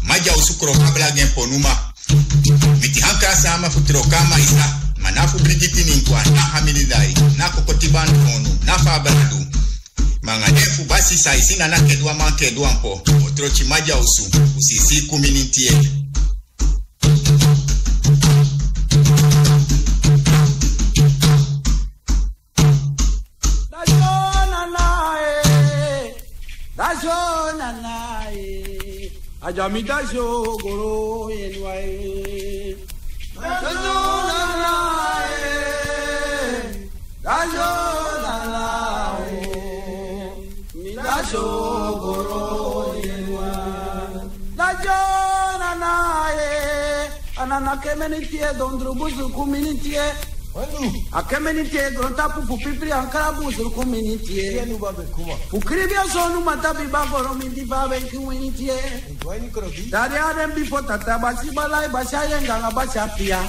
Majausu krokabla gen ponuma. Miti hankra sama futrokama isa. Manafu Brigitte ninkwa na hamilidai. Na kokotiban konu. Na fabaladu. Manga defu basi saisina na kedwa man kedwa mpo. Otrochi majausu. Usisi kuminintie. Ajami dajo goro yenwae. Dajo nanae. Mi dajo goro yenwae. Dajo nanae. Anana kemenitie dondru buzu kuminitie. A kemenitie gronta pupu pipri ankara buzu kuminitie. Ukribia sonu matabi bagoro mindi babe kuminitie. Dari adem bifo tata basi balai basaya nganga basapia.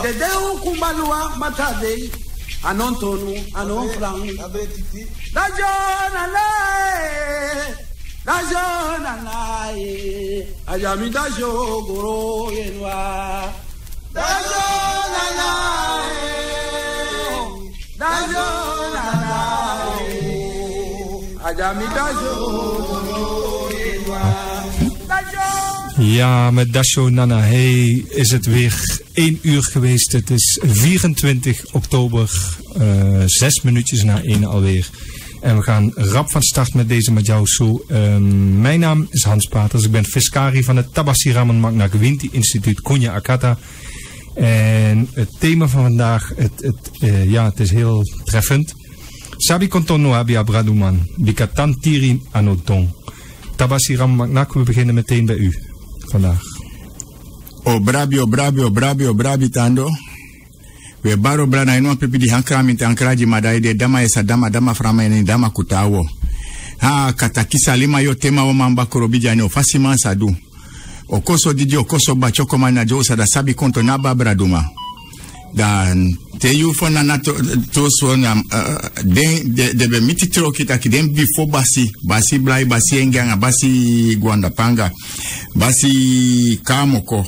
Dede ukumalua matade anontonu anonflang. Dajo nanae. Ajami dajo goro yenwa. Dajo nanae. Ajami dajo goro yenwa. Ja, met Dasho Nana Hey is het weer 1 uur geweest. Het is 24 oktober, 6 minuutjes na 1 alweer. En we gaan rap van start met deze Majausu. Mijn naam is Hans Paters. Ik ben fiscari van het Tabasiraman Magna Gwinti Instituut Konya Akata. En het thema van vandaag, het is heel treffend. Sabi kontono abia braduman, bikatan tirin anotong. Tabasiram Magnak, we beginnen meteen bij u vandaag. Brabi tando. We baro brana ino pepi di hankra minti hankraji madai de dama esa dama frama ene dama kutawo. Ha katakisa lima yo tema wa mamba korobija ni ofasima sadu. Okoso didi okoso bachoko mana jo sada sabi konto naba braduma. Dan te yu fona na to so na de be miti trokita ki den before basi blai basi enganga basi guandapanga basi kamoko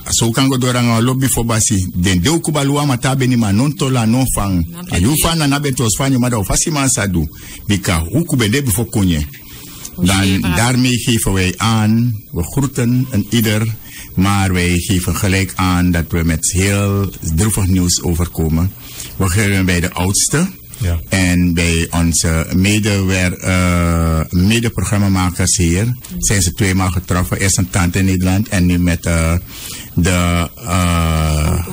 so kango doranga lobby for basi den de ukubalua matabe ni manontola non fang ayu fana na betos fanyo mada ofasi mansadu bika hukubende before konye dan daarmee geven wij aan, we groeten een ieder, maar wij geven gelijk aan dat we met heel droevig nieuws overkomen. We beginnen bij de oudste en bij onze mede-programmamakers hier zijn ze 2 maal getroffen. Eerst een tante in Nederland en nu met de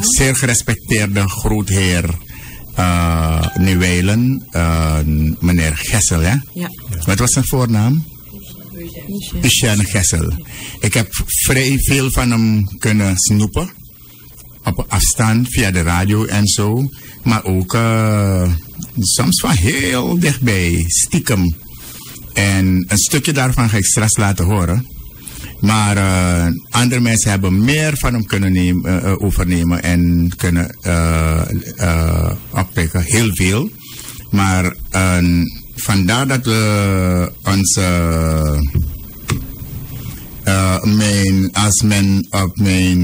zeer gerespecteerde grootheer Nieuweilen, meneer Gessel, hè? Ja. Wat was zijn voornaam? Eugène Gessel. Ik heb vrij veel van hem kunnen snoepen. Op afstand, via de radio en zo. Maar ook soms van heel dichtbij, stiekem. En een stukje daarvan ga ik straks laten horen. Maar andere mensen hebben meer van hem kunnen overnemen en kunnen oppikken. Heel veel. Maar vandaar dat we onze als men op mijn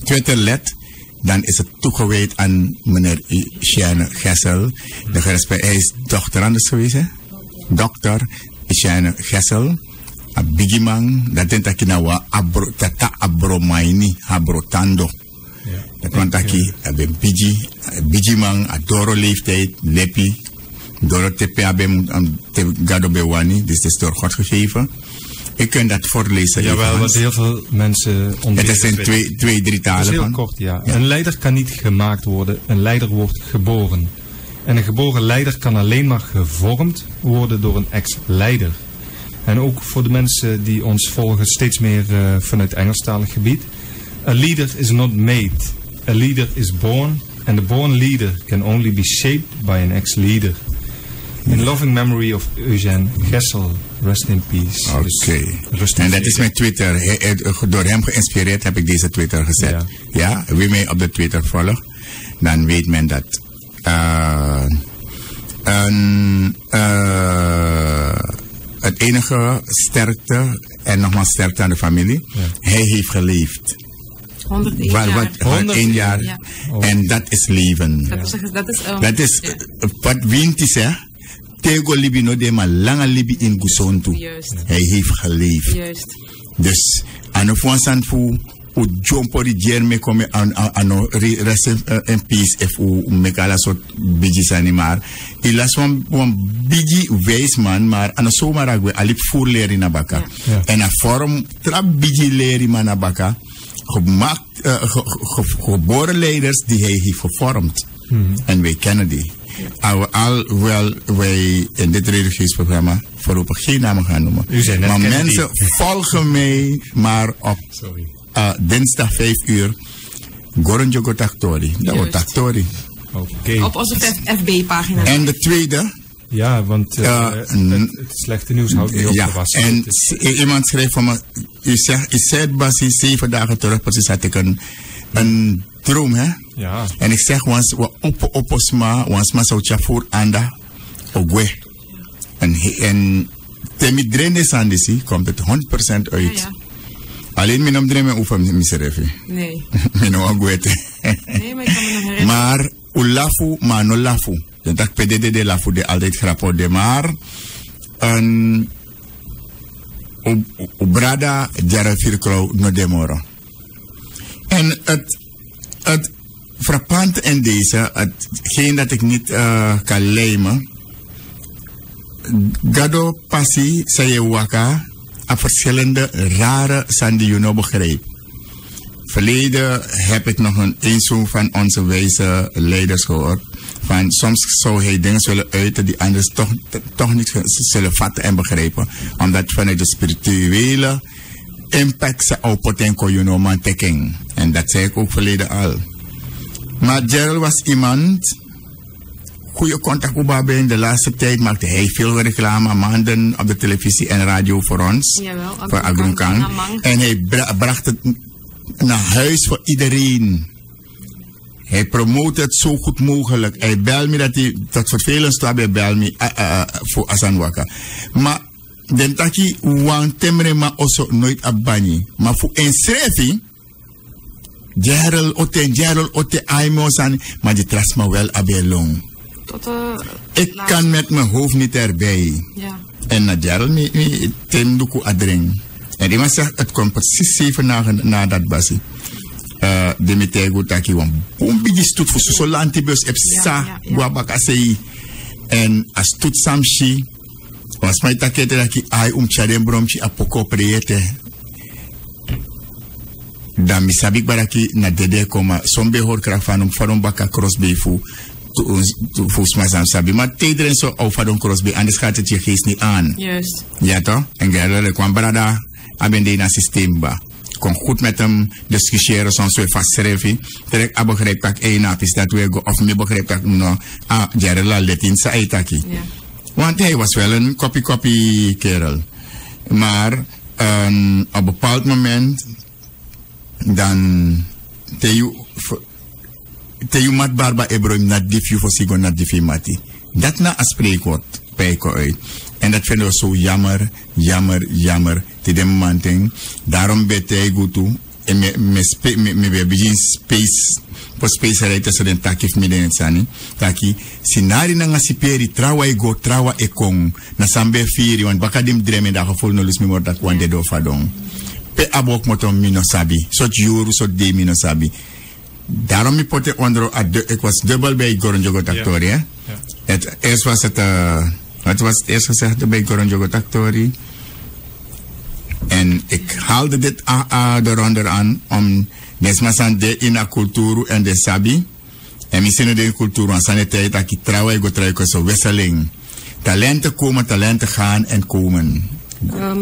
Twitter let, dan is het toegewijd aan meneer Eugène Gessel. Hij is doctorandus geweest, hè? Dokter Eugène Gessel. A bigimang, dat denk ik nou tata abromaini, abrotando. Dat want ik ben bigimang, adoro leeftijd, lepi, door tepe abem te gado bewani, dus het is door God gegeven. Ik kan dat voorlezen. Jawel, wat heel veel mensen ontdekken. Het zijn 2-3 talen. Het is heel kort, ja. Een leider kan niet gemaakt worden, een leider wordt geboren. En een geboren leider kan alleen maar gevormd worden door een ex-leider. En ook voor de mensen die ons volgen steeds meer vanuit Engelstalig gebied. A leader is not made. A leader is born. And the born leader can only be shaped by an ex-leader. In loving memory of Eugène Gessel. Rest in peace. Oké. Dus en dat is mijn Twitter. Door hem geïnspireerd heb ik deze Twitter gezet. Ja? Wie mij op de Twitter volgt, dan weet men dat. Het enige sterkte en nogmaals sterkte aan de familie. Ja. Hij heeft geleefd. 101 jaar. 101 jaar. Ja. Oh. En dat is leven. Dat is wat wint is, hè? Tego libi no de maar lange libi in Gusontu. Hij heeft geleefd. Juist. Dus aan de voorstand voor u jumpo die jerme komen aan rest in peace if u mekala soort bigis aan maar. Ilas van bigi wijsman maar aan de zomer agwe alip voorleren naar baka. En een vorm trap bigi leren maar naar baka. Gemaakt, geboren leiders die hij heeft gevormd. En wij kennen die. Alhoewel wij in dit religieus programma voorlopig geen namen gaan noemen. Maar mensen volgen mij maar op dinsdag 5 uur. Goronjogo Taktori. Dat wordt Taktori. Op onze FB-pagina. En de tweede. Ja, want het slechte nieuws houdt niet op te wassen. En iemand schreef van me, u zei Basie 7 dagen terug, precies had ik een droom, hè? Ja. En ik zeg, once we oposma, once ma zou voor anda, ogwe. En temi drene sandisi, komt het 100% uit. Ja. Alleen mijn omdreme oefen miserefi. Nee. Mijn ogwete. Nee, maar ik kan me nog herinneren. Maar, ulafu, maar no lafu. Dat PDD de lafu de altijd grappig de maar. En brada jara firkro no demoro. En het frappante in deze, hetgeen dat ik niet kan lijmen. Gado passie, zei je waka, a verschillende rare sandi juno begreep. Verleden heb ik nog een zoon van onze wijze leiders gehoord. Van soms zou hij dingen zullen uiten die anders toch niet zullen vatten en begrijpen. Omdat vanuit de spirituele impact ze op potenko junoman tekking. En dat zei ik ook verleden al. Maar Gerald was iemand, goede contact met in de laatste tijd maakte hij veel reclame, maanden op de televisie en radio voor ons. Jawel, voor Agrunkan. En hij bracht het naar huis voor iedereen. Hij promoot het zo goed mogelijk. Hij belt me dat hij tot vervelend staat bij bel me voor Asanwaka. Maar den taki wan temre ma also nooit abani. Maar voor een schrijving, Gerald ote aimosan, maar die trust me wel abelong. Ik kan met mijn hoofd niet erbij. Ja. En na Gerald me tenduku adring. En die man zegt, het komt precies 7 dagen na dat basie. De metego taki wan bombigi stoet voor so lantibus epsa guabakasei. En as stoet samshi was mij takete daki ai chadem bromchi apoko preyete. Dan misabik baraki na dede koma sombe hoor kracht van baka crossbay fu voor smazam sabi. Maar tederen zo over crossbay anders gaat het je geest niet aan. Juist. Ja toch? En gerele kwam brada abende na systeem ba. Kon goed met hem discussiëren, soms weer vastschrijven. Direct a begrijp dat ik is dat we go of me begrijp dat no Gerela let in sa eitaki. Want hij was wel een kopie kerel. Maar op een bepaald moment dan te you mat barba ebroim na difi for sigo na difi mati. Dat na a spreekwoord pijko uit. En dat vinden we zo jammer. Te de manting. Daarom bete ik goed toe. En me begin space. Po space rijdt tussen de takif midden en sani. Taki. Sinari na ngasiperi. Trawa e go, trawa e kong. Na sambe firi. Want baka dim dreme da gevoel no lus mi mor dat wande do fadong. Pe abok motom mino sabi. Sot juru, sot de mino sabi. Daarom mi pote ondro. Ik was dubbel bij Goronjogo Taktori. Ja. Het eerst was het... Het was eerst gezegd bij Goronjogo Taktori. En ik haalde dit eronder aan om desmasan de in de cultuur en de sabi. En misschien de cultuur en saniteit dat ik trouwens zo wisseling. Talenten komen, talenten gaan en komen.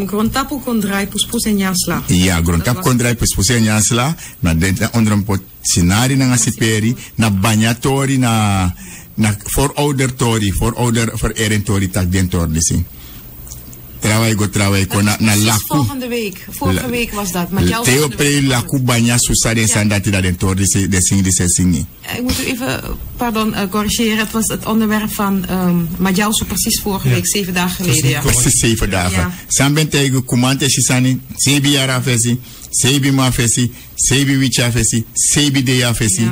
Grontapu kon draai puspus en jasla. Ja, Grontapu kon draai puspus en jasla. Maar dit onder een pot sinari na ngasiperi, na banyatori, na voorouder tori, voorouder verering tori tak den tor disi. Travail ko na laku. Volgende week. Vorige week was dat. Maar jou Theo pre laku banya susade sandati dat de tor de singi. Ik moet u even, corrigeren. Het was het onderwerp van Madjausu precies vorige week, 7 dagen geleden. Ja. Precies 7 dagen. Samben tegen kumante shisani, 7 jaar fesi, 7 ma fesi, 7 wicha fesi, 7 de fesi.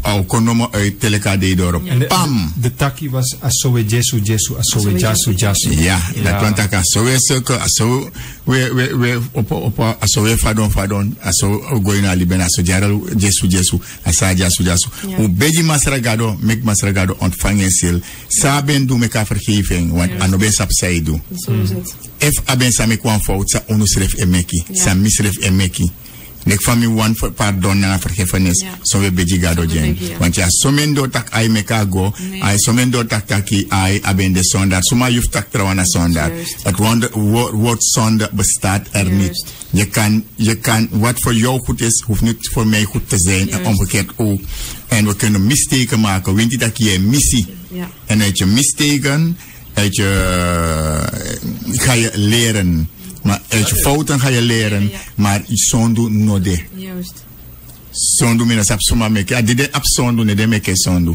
Au konomo uit telekade dorp. Pam. De taki was asowe Jesu, asowe Jasu. Ja, dat want ik asowe soko, asowe we op asowe fadon, asowe going ali ben aso jaral Jesu, asa Jasu. U beji masragado, mek masragado ontvangen sil. Saben du meka vergeving, want anobe sap sai du. Zo is het. If aben sa mek wan fout, sa onusref emeki, sa misref emeki. Nek fami wan pardon na vergevenis so we beji gado jen want ja somen do tak ay meka go ay somen do tak taki ay aben de zondag suma juf tak trawana zondag het woord zondag bestaat niet je kan wat voor jou goed is hoeft niet voor mij goed te zijn en omgekeerd ook en we kunnen missteken maken weet je dat je missie en uit je missteken ga je leren. Maar uit je fouten ga je leren, maar je zonde node. Juist. Zonde mina sap suma meke. Adi de ap zonde ne de meke zonde.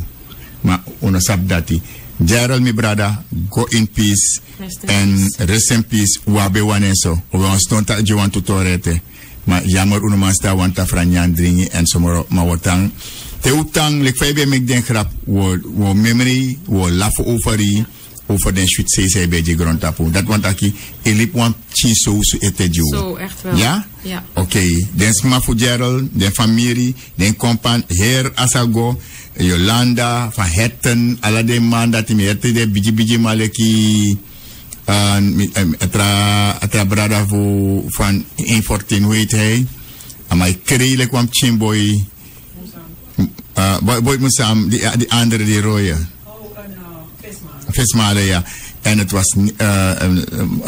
Maar ono sap dati. Gerald mi brada, go in peace and rest in peace. Wabe waneso. We ons tonta je want to torete. Maar jammer uno man sta want afranyan dringi en somoro ma wotang. Te utang lek febe mek den grap wo memory wo lafu overi. Over de Schwitse zei bij de grondtapu. Dat want aki elip want chiso su eteju. Zo echt wel. Ja? Ja. Oké. Den sma fu Gerald, den familie, den compan, heer Asago, Yolanda, van Hetten, alle de man dat me hette de biji maleki atra brada fu van 114 hoe heet hij. Amai kreele kwam chimboy. Boy Musam, die andere die rode. Vismale, ja. En het was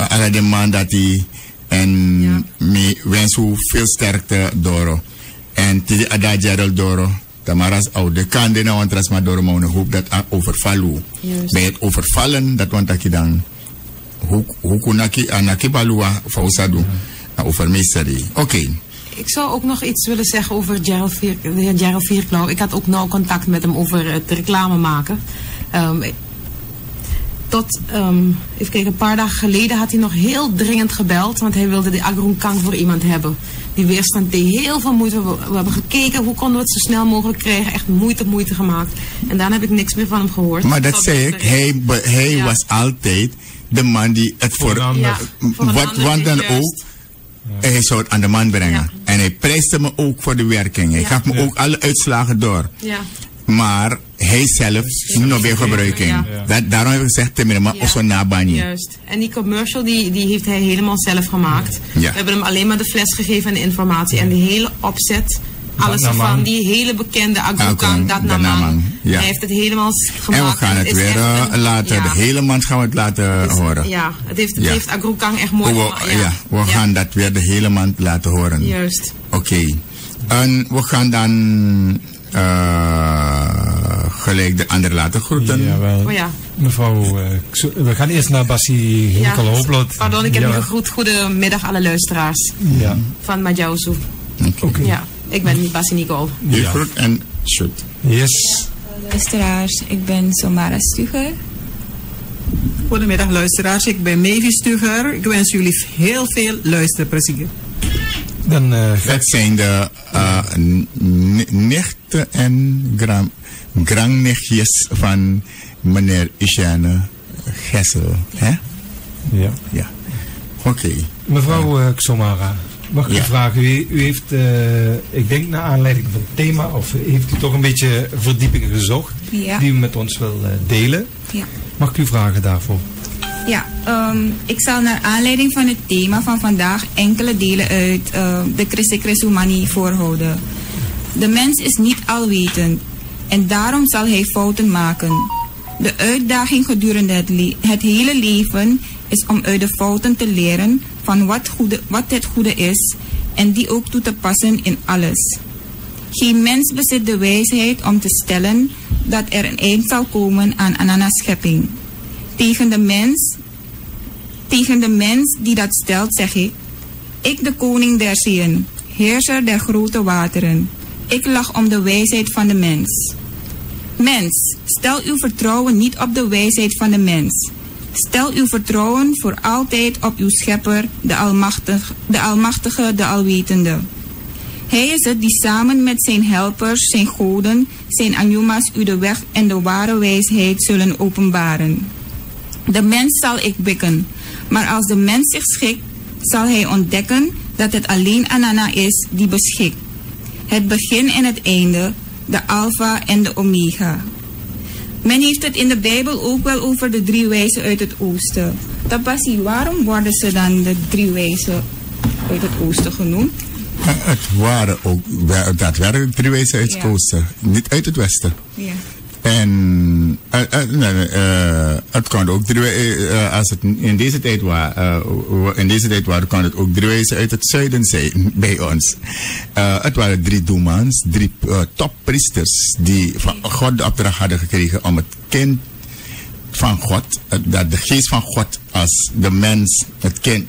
alle de man dat hij en me wens hoe veel sterkte door. En die ada Gerald door. Tamaras oude kande na want rasma door maar hoop dat overvallen. Bij het overvallen dat want dat je dan hoe kunaki anaki balua fausadu overmeesteri. Oké. Ik zou ook nog iets willen zeggen over de heer Gerald Vierklauw. Ik had ook nauw contact met hem over het reclame maken. Even kijken, een paar dagen geleden had hij nog heel dringend gebeld, want hij wilde de Agroonkang voor iemand hebben. Die weerstand deed heel veel moeite. We hebben gekeken, hoe konden we het zo snel mogelijk krijgen. Echt moeite gemaakt. En daarna heb ik niks meer van hem gehoord. Maar dat zei ik, hij was altijd de man die het voor wat dan ook. Hij zou het aan de man brengen. Ja. En hij prijste me ook voor de werking. Hij gaf me ook alle uitslagen door. Ja. Maar hij zelf nog bij gebruiking. Daarom heb ik gezegd, maar ook zo nabani. Juist. En die commercial die heeft hij helemaal zelf gemaakt. We hebben hem alleen maar de fles gegeven en de informatie. En de hele opzet, alles ervan, die hele bekende Agroonkang, dat naman. Hij heeft het helemaal gemaakt. En we gaan het weer laten, de hele maand gaan we het laten horen. Ja, het heeft Agroonkang echt mooi gemaakt. We gaan dat weer de hele maand laten horen. Juist. Oké. En we gaan dan gelijk de ander laten groeten. Jawel. Oh ja. Mevrouw, we gaan eerst naar Bassie Hooplot. Pardon, ik heb u gegroet. Goedemiddag alle luisteraars van Madjausu. Okay. Ja, ik ben Bassie Nicole. Je groet en shoot. Yes. Luisteraars, ik ben Somara Stuger. Goedemiddag luisteraars, ik ben Mevi Stuger. Ik wens jullie heel veel luisterplezier. Dan, dat zijn de nichten en grandnichtjes van meneer Ishane Gessel. Hè? Ja. Oké. Mevrouw Xomara, mag ik u vragen? U heeft, ik denk naar aanleiding van het thema, of heeft u toch een beetje verdiepingen gezocht die u met ons wil delen? Ja. Mag ik u vragen daarvoor? Ja, ik zal naar aanleiding van het thema van vandaag enkele delen uit de Christi Christumani voorhouden. De mens is niet alwetend en daarom zal hij fouten maken. De uitdaging gedurende het hele leven is om uit de fouten te leren van wat het goede is en die ook toe te passen in alles. Geen mens bezit de wijsheid om te stellen dat er een eind zal komen aan Anana's schepping. Tegen de mens Tegen de mens die dat stelt zeg ik de koning der zeeën, heerser der grote wateren. Ik lach om de wijsheid van de mens. Mens, stel uw vertrouwen niet op de wijsheid van de mens. Stel uw vertrouwen voor altijd op uw schepper, de Almachtige, de Alwetende. Hij is het die samen met zijn helpers, zijn goden, zijn anjumas u de weg en de ware wijsheid zullen openbaren. De mens zal ik wikken, maar als de mens zich schikt, zal hij ontdekken dat het alleen Anana is die beschikt. Het begin en het einde, de Alpha en de Omega. Men heeft het in de Bijbel ook wel over de 3 wijzen uit het oosten. Tapassi, waarom worden ze dan de 3 wijzen uit het oosten genoemd? Het waren ook daadwerkelijk 3 wijzen uit het oosten, niet uit het westen. Ja. En het kan ook als het in deze tijd waren, kan het ook 3 wijzen uit het zuiden zijn bij ons. Het waren 3 doemans, 3 toppriesters die van God de opdracht hadden gekregen om het kind van God, dat de geest van God als de mens, het kind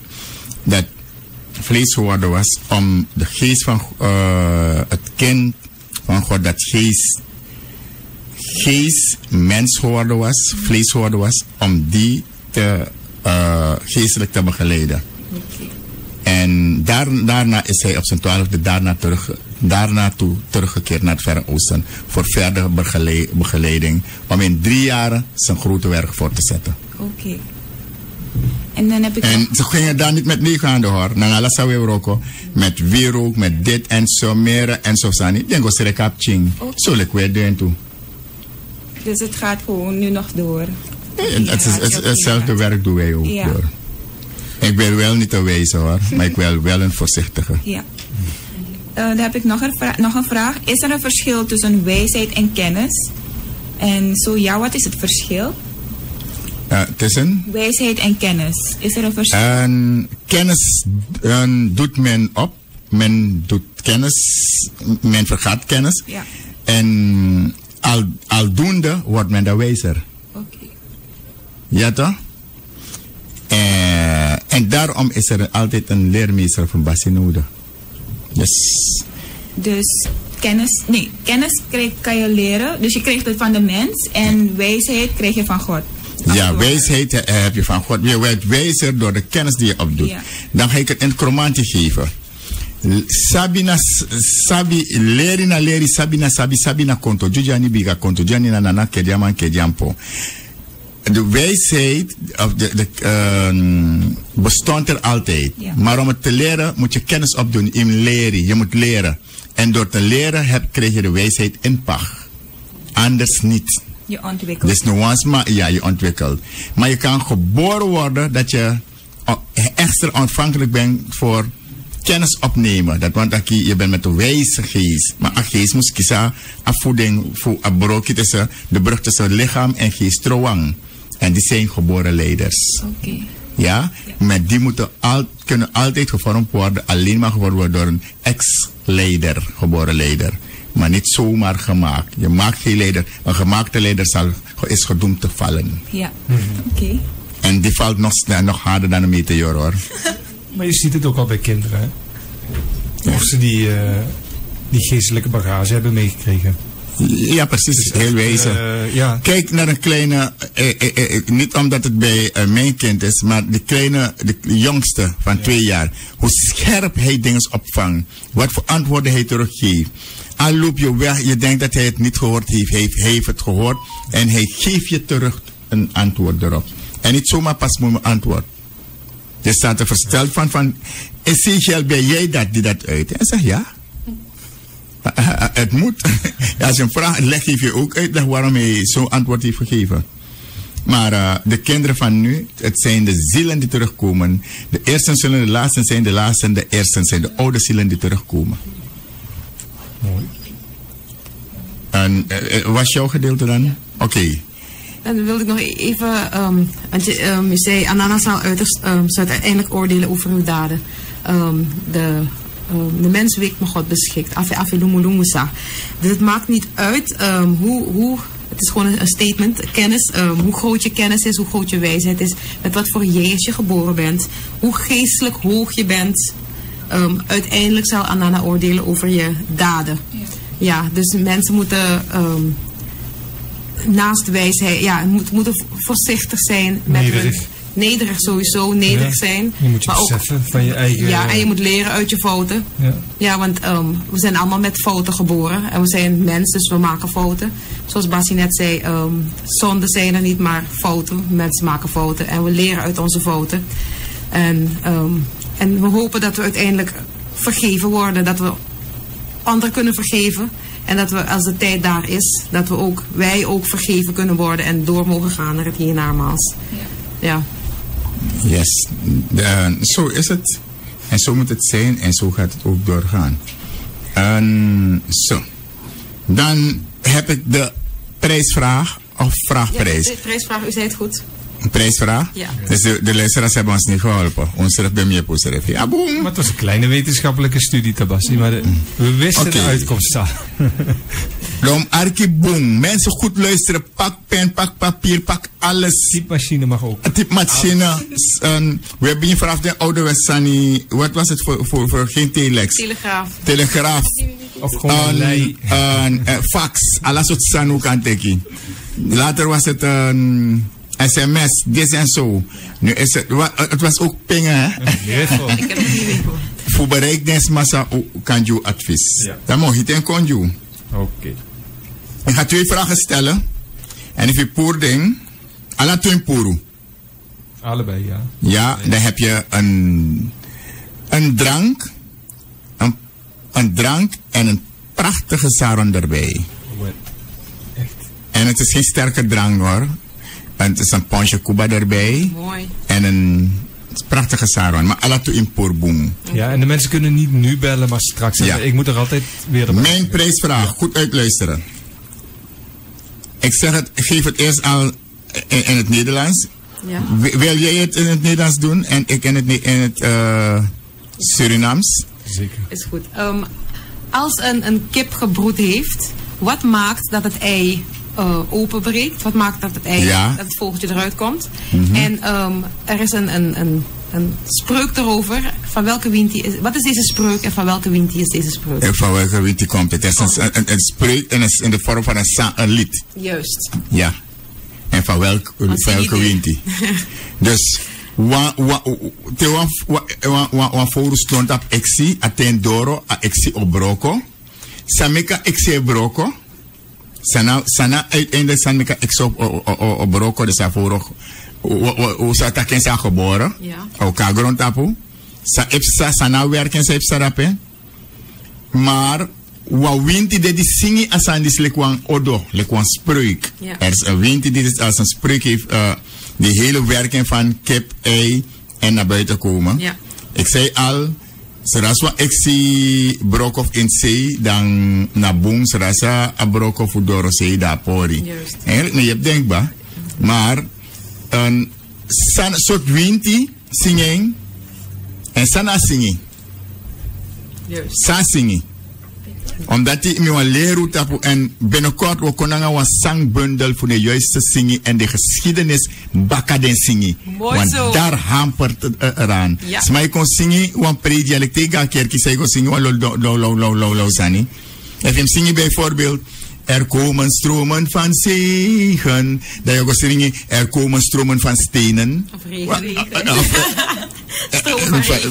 dat vlees geworden was, om de geest van het kind van God dat geest mens geworden was, vlees geworden was, om die geestelijk te begeleiden. Okay. En daarna is hij op zijn 12e daarna teruggekeerd naar het Verre Oosten voor verdere begeleiding, om in 3 jaar zijn grote werk voor te zetten. Oké. En dan heb ik... En ze gingen daar niet met 9 handen hoor. Nangala sawe roko. Met wierook, met dit en zo meer en zo sani. Den go sere kapching. Zo lek we doen toe. Dus het gaat gewoon nu nog door. Hetzelfde werk doen wij ook door. Ik ben wel niet een wijze hoor, maar ik ben wel een voorzichtige. Ja. Dan heb ik nog een vraag. Is er een verschil tussen wijsheid en kennis? En zo ja, wat is het verschil? Tussen? Wijsheid en kennis. Is er een verschil? Kennis doet men op. Men doet kennis. Men vergaat kennis. Ja. En aldoende wordt men dan wijzer. Oké. Ja toch? En daarom is er altijd een leermeester van Bassi nodig. Dus kennis kan je leren. Dus je krijgt het van de mens. En wijsheid krijg je van God. Ja, wijsheid heb je van God. Je wordt wijzer door de kennis die je opdoet. Ja. Dan ga ik het in het kromantje geven. Sabina konto. Jujani biga konto. Jani nana kediaman kediampo. De wijsheid bestond er altijd. Ja. Maar om het te leren moet je kennis opdoen. Je moet leren. En door te leren krijg je de wijsheid in pacht. Anders niet. Je ontwikkelt. Dus nuance, maar ja, je ontwikkelt. Maar je kan geboren worden dat je extra ontvankelijk bent voor kennis opnemen. Dat want je bent met een wijze geest. Maar een geest moet kiezen afvoeding voor een broekje tussen de brug tussen lichaam en geest trouwang. En die zijn geboren leiders. Oké. Ja? Maar die kunnen altijd gevormd worden, alleen maar gevormd worden door een ex-leider, geboren leider. Maar niet zomaar gemaakt. Je maakt geen leider. Een gemaakte leider is gedoemd te vallen. Ja, oké. En die valt nog harder dan een meteor hoor. Maar je ziet het ook al bij kinderen, hè? Of ze die geestelijke bagage hebben meegekregen. Ja, precies. Dus heel wezen. Ja. Kijk naar een kleine, niet omdat het bij mijn kind is, maar de jongste van 2 jaar. Hoe scherp hij dingen opvangt. Wat voor antwoorden hij teruggeeft. Al loop je weg, je denkt dat hij het niet gehoord heeft. Hij heeft het gehoord en hij geeft je terug een antwoord erop. En niet zomaar pas moet mijn antwoord. Je staat er versteld van Ezekiel, ben jij dat die dat uit? En zeg ja. Het moet. Als je een vraag legt, geef je ook uitleg waarom hij zo'n antwoord heeft gegeven. Maar de kinderen van nu, het zijn de zielen die terugkomen. De eersten zullen de laatsten zijn, de laatsten de eersten zijn. De oude zielen die terugkomen. Mooi. En was jouw gedeelte dan? Ja. Oké. Dan wilde ik nog even, je zei, Anana zal uiteindelijk oordelen over uw daden. De mens weet maar God beschikt. Dus het maakt niet uit hoe het is gewoon een statement. Kennis, hoe groot je kennis is, hoe groot je wijsheid is. Met wat voor jezus je geboren bent. Hoe geestelijk hoog je bent. Uiteindelijk zal Anana oordelen over je daden. Ja, dus mensen moeten naast wijsheid, moeten voorzichtig zijn met nederig sowieso, nederig zijn. Je moet je maar beseffen ook, van je eigen... Ja, en je moet leren uit je fouten. Ja, want we zijn allemaal met fouten geboren. En we zijn mens, dus we maken fouten. Zoals Bassie net zei, zonden zijn er niet, maar fouten. Mensen maken fouten en we leren uit onze fouten. En we hopen dat we uiteindelijk vergeven worden. Dat we anderen kunnen vergeven. En dat we, als de tijd daar is, dat wij ook vergeven kunnen worden. En door mogen gaan naar het hiernamaals. Ja. Yes. Zo is het. En zo moet het zijn. En zo gaat het ook doorgaan. Zo. Dan heb ik de prijsvraag. Of vraagprijs. Ja, de prijsvraag, u zei het goed. Een prijsvraag? Ja. Dus de luisteraars hebben ons niet geholpen. Ons terug bij meer poster. Ja, boem. Maar het was een kleine wetenschappelijke studie, Tabassi. Maar we wisten de uitkomst al. Daarom, Arki, boem. Mensen goed luisteren. Pak pen, pak papier, pak alles. Typemachine mag ook. Typemachine. We hebben hier vanaf de oude Westani. Wat was het voor geen telex? Telegraaf. Of gewoon een lei. Fax. Alles wat Sanu kan tekenen. Later was het een sms, dit en zo. Nu is het was ook pingen, hè? Ik heb het niet meer. Voor bereikningsmassa kan je advies. Ja. Dan mag je het en kon je. Oké. Ik ga 2 vragen stellen. En als je poer ding, alle 2 poeru. Allebei, ja. Ja, dan heb je een drank. Een drank en een prachtige saron erbij. Echt. En het is geen sterke drank hoor. En het is een ponsje Cuba erbij. Mooi. En een prachtige saron. Maar alle 2 in poerboom. Ja, en de mensen kunnen niet nu bellen, maar straks. Ja. Ik moet er altijd weer erbij. Mijn prijsvraag, goed uitluisteren. Ik zeg het, geef het eerst al in het Nederlands. Ja. Wil jij het in het Nederlands doen en ik in het Surinaams? Zeker. Is goed. Als een kip gebroed heeft, wat maakt dat het ei openbreekt? Wat maakt dat het ei, dat het vogeltje eruit komt? En er is een spreuk erover. Van welke wintie is, wat is deze spreuk en van welke wintie is deze spreuk? Van welke wintie komt het? Het is een spreuk en in de vorm van een lied. Juist. Ja. En van welke wintie? Dus wan voor stond op exi aten doro a exi obroko. Sameka exi broko. Sana uiteindelijk sameka exi obroko de savoro. Hoe zou dat zijn geboren? Ja. Ook grond tapu. Sa epsa sana werken sa epsa rape. Maar wat winti de die zingen als aan die lekwan odo, lekwan spreuk. Ja. Er is een winti die als een spreuk heeft de hele werking van kip, ei en naar buiten komen. Ja. Ik zei al, zoals ik zie brokov in zee, dan naar boom, zoals een brokov door zee daar pori. Juist. Eigenlijk niet je denkbaar, maar een soort winti zingen en sana zingen. Juist. Sa zingen. Omdat hij me een leerroute heeft en binnenkort we kunnen een zangbundel voor de juiste zingen en de geschiedenis bakken den zingen. Mooi Want zo. daar hampert het eraan. Ja. Dus mij kon zingen, want pre-dialect tegen keer zei ik zingen, lo sani. En hem zingen bijvoorbeeld, er komen stromen van zegen. Dat je ook zingen, er komen stromen van stenen. Of regen.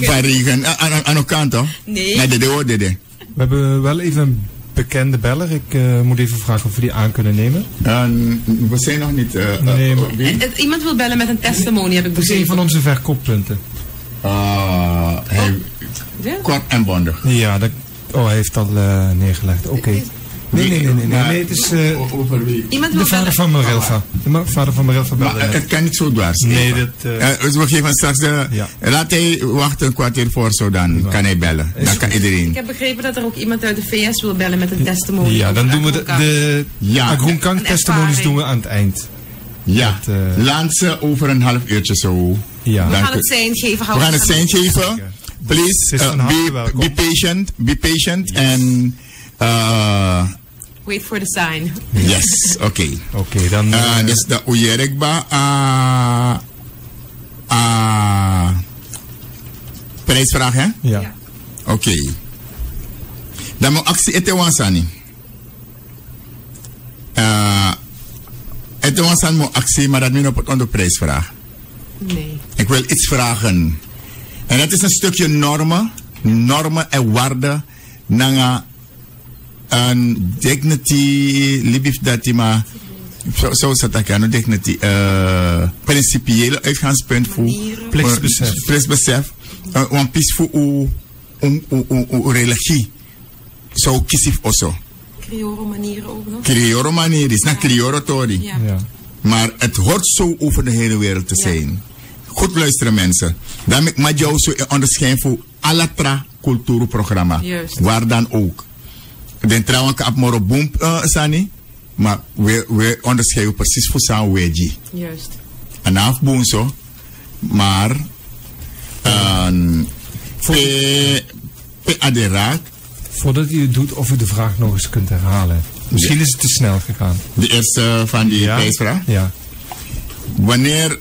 Van regen. Aan de kant toch? Nee. Nee, de hoorde de. We hebben wel even een bekende beller. Ik moet even vragen of we die aan kunnen nemen. We zijn nog niet... Nee, maar- wie? Iemand wil bellen met een testimony, heb ik Dat is een begrepen. van onze verkooppunten. Ja? Kort en bondig. Ja, hij heeft al neergelegd. Oké. Nee, het is Over wie? Iemand de wil vader bellen. van Marilfa. De vader van Marilfa Maar belde. het kan niet zo dwars. Nee, Dus we geven straks de... Ja. Laat hij wachten een kwartier voor, zo dan kan hij bellen. Dan kan Ik iedereen. heb begrepen dat er ook iemand uit de VS wil bellen met een testimony. Ja, dan over doen we de Ja. Agroenkang Een testimonies ervaring. doen we aan het eind. Ja, Dat, laat ze over een half uurtje zo. Ja. We Dan gaan het zijn geven. we gaan het zijn geven. Please, Het is van harte welkom. be patient. En Wait for the sign. Yes, oké. Oké, dan... Dus de uyerekba prijsvraag, hè? Ja. Oké. Dan moet actie ete wansani. Ete wansan moet actie, maar dat moet op het onder prijsvraag. Nee. Ik wil iets vragen. En dat is een stukje normen en waarden. Nanga een dignity, liefde dat die maar. Zo is het ook, dignity. Principiële uitgangspunt voor. Plichtsbesef. Een pies voor uw religie. Zo kies ik ook. Creole manieren ook nog. Creole manieren, is naar Creole tori. Ja. Ja. Maar het hoort zo over de hele wereld te zijn. Goed luisteren mensen. Dan moet ik jou zo onderscheiden voor alle cultuurprogramma. Juist. Waar dan ook. Den trouwens op moro boom sani. Maar we onderscheiden precies voor zo'n wegie. Juist. En afboen zo. Maar pe aderaak. Voordat u het doet, of u de vraag nog eens kunt herhalen. Misschien is het te snel gegaan. De eerste van die prijsvraag. Ja. Wanneer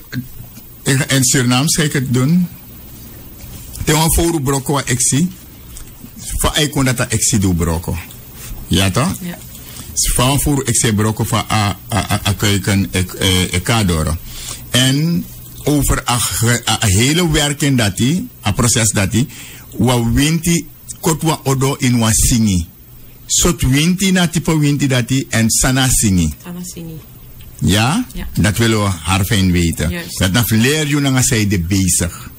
in Suriname ga ik het doen. Tegen voor broko wat ik zie. Van ik kon dat ik zie doen broko. Ja toch? Ja. Van voor ik zie broko van a keuken ik kadoro. En over een hele werking dat die, een proces dat die, wat winti kot wa odo in wa singi. Sot winti na type winti dat die en sana singi. Anasini. Ja? Ja. Dat willen we haar fijn weten. Juist. Dat na leer je na zij de bezig.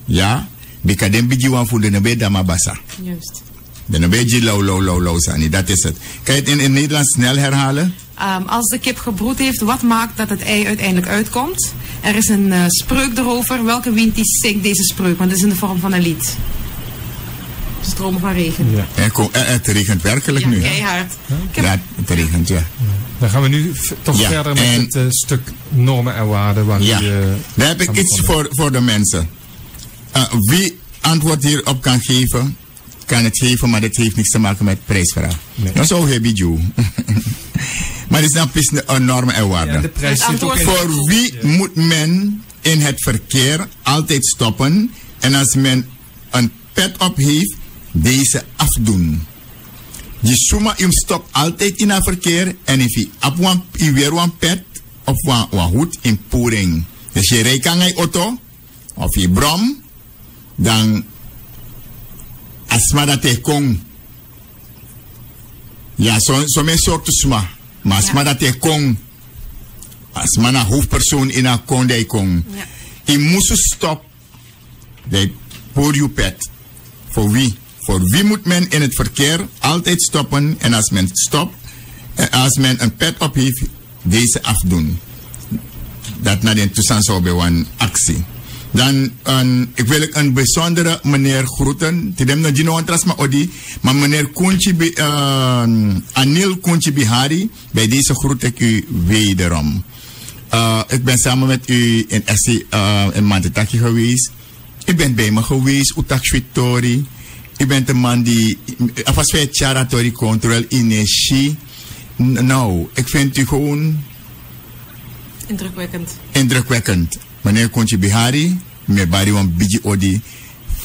Ja? Bika den bigi wan voor de nebe dama basa. Juist. De nebe low sani. Dat is het. Kan je het in het Nederlands snel herhalen? Als de kip gebroed heeft, wat maakt dat het ei uiteindelijk uitkomt? Er is een spreuk erover. Welke wind die zingt deze spreuk? Want het is in de vorm van een lied. Stromen van regen. Ja. Het regent werkelijk Ja, nu. Hè? keihard. Ja, het regent, ja. Dan gaan we nu toch Ja, verder met en- het stuk normen en waarden. Waar Ja, u, daar heb ik aan iets begonnen. voor de mensen. Wie antwoord hierop kan geven, kan het geven, maar dit heeft niks te maken met prijsvraag. Nee. Dat is ook heavy Jew. Maar het is dan precies een normen en Ja, waarden. de prijs Het zit ook antwoord in... Voor wie moet men in het verkeer altijd stoppen en als men een pet op heeft, deze afdoen? Je suma im stop altijd in het verkeer en if je op weer een pet of een hoed in poering. Dus je rijdt aan je auto of je brom, dan asma dat hij kon. Ja, zo'n soort sma. Maar asma dat hij kon. Asma na hoofdpersoon in een kon die kon. Ja. Je moest stop. De pour je pet. Voor wie? Voor wie moet men in het verkeer altijd stoppen en als men stopt, als men een pet op heeft, deze afdoen. Dat naar de toestand zou bij een actie. Dan ik wil een bijzondere meneer groeten. Tidem na Gino Antrasma Odi, maar meneer Anil Kunchi Bihari, bij deze groet ik u wederom. Ik ben samen met u in SC in Mantetaki geweest. Ik ben bij me geweest, Utak Shwitori. Ik ben de man die, als wij Charatori Control in Shi. Nou, ik vind u gewoon Indrukwekkend. indrukwekkend. Meneer Kunchi Bihari, me bari wan bigi odi,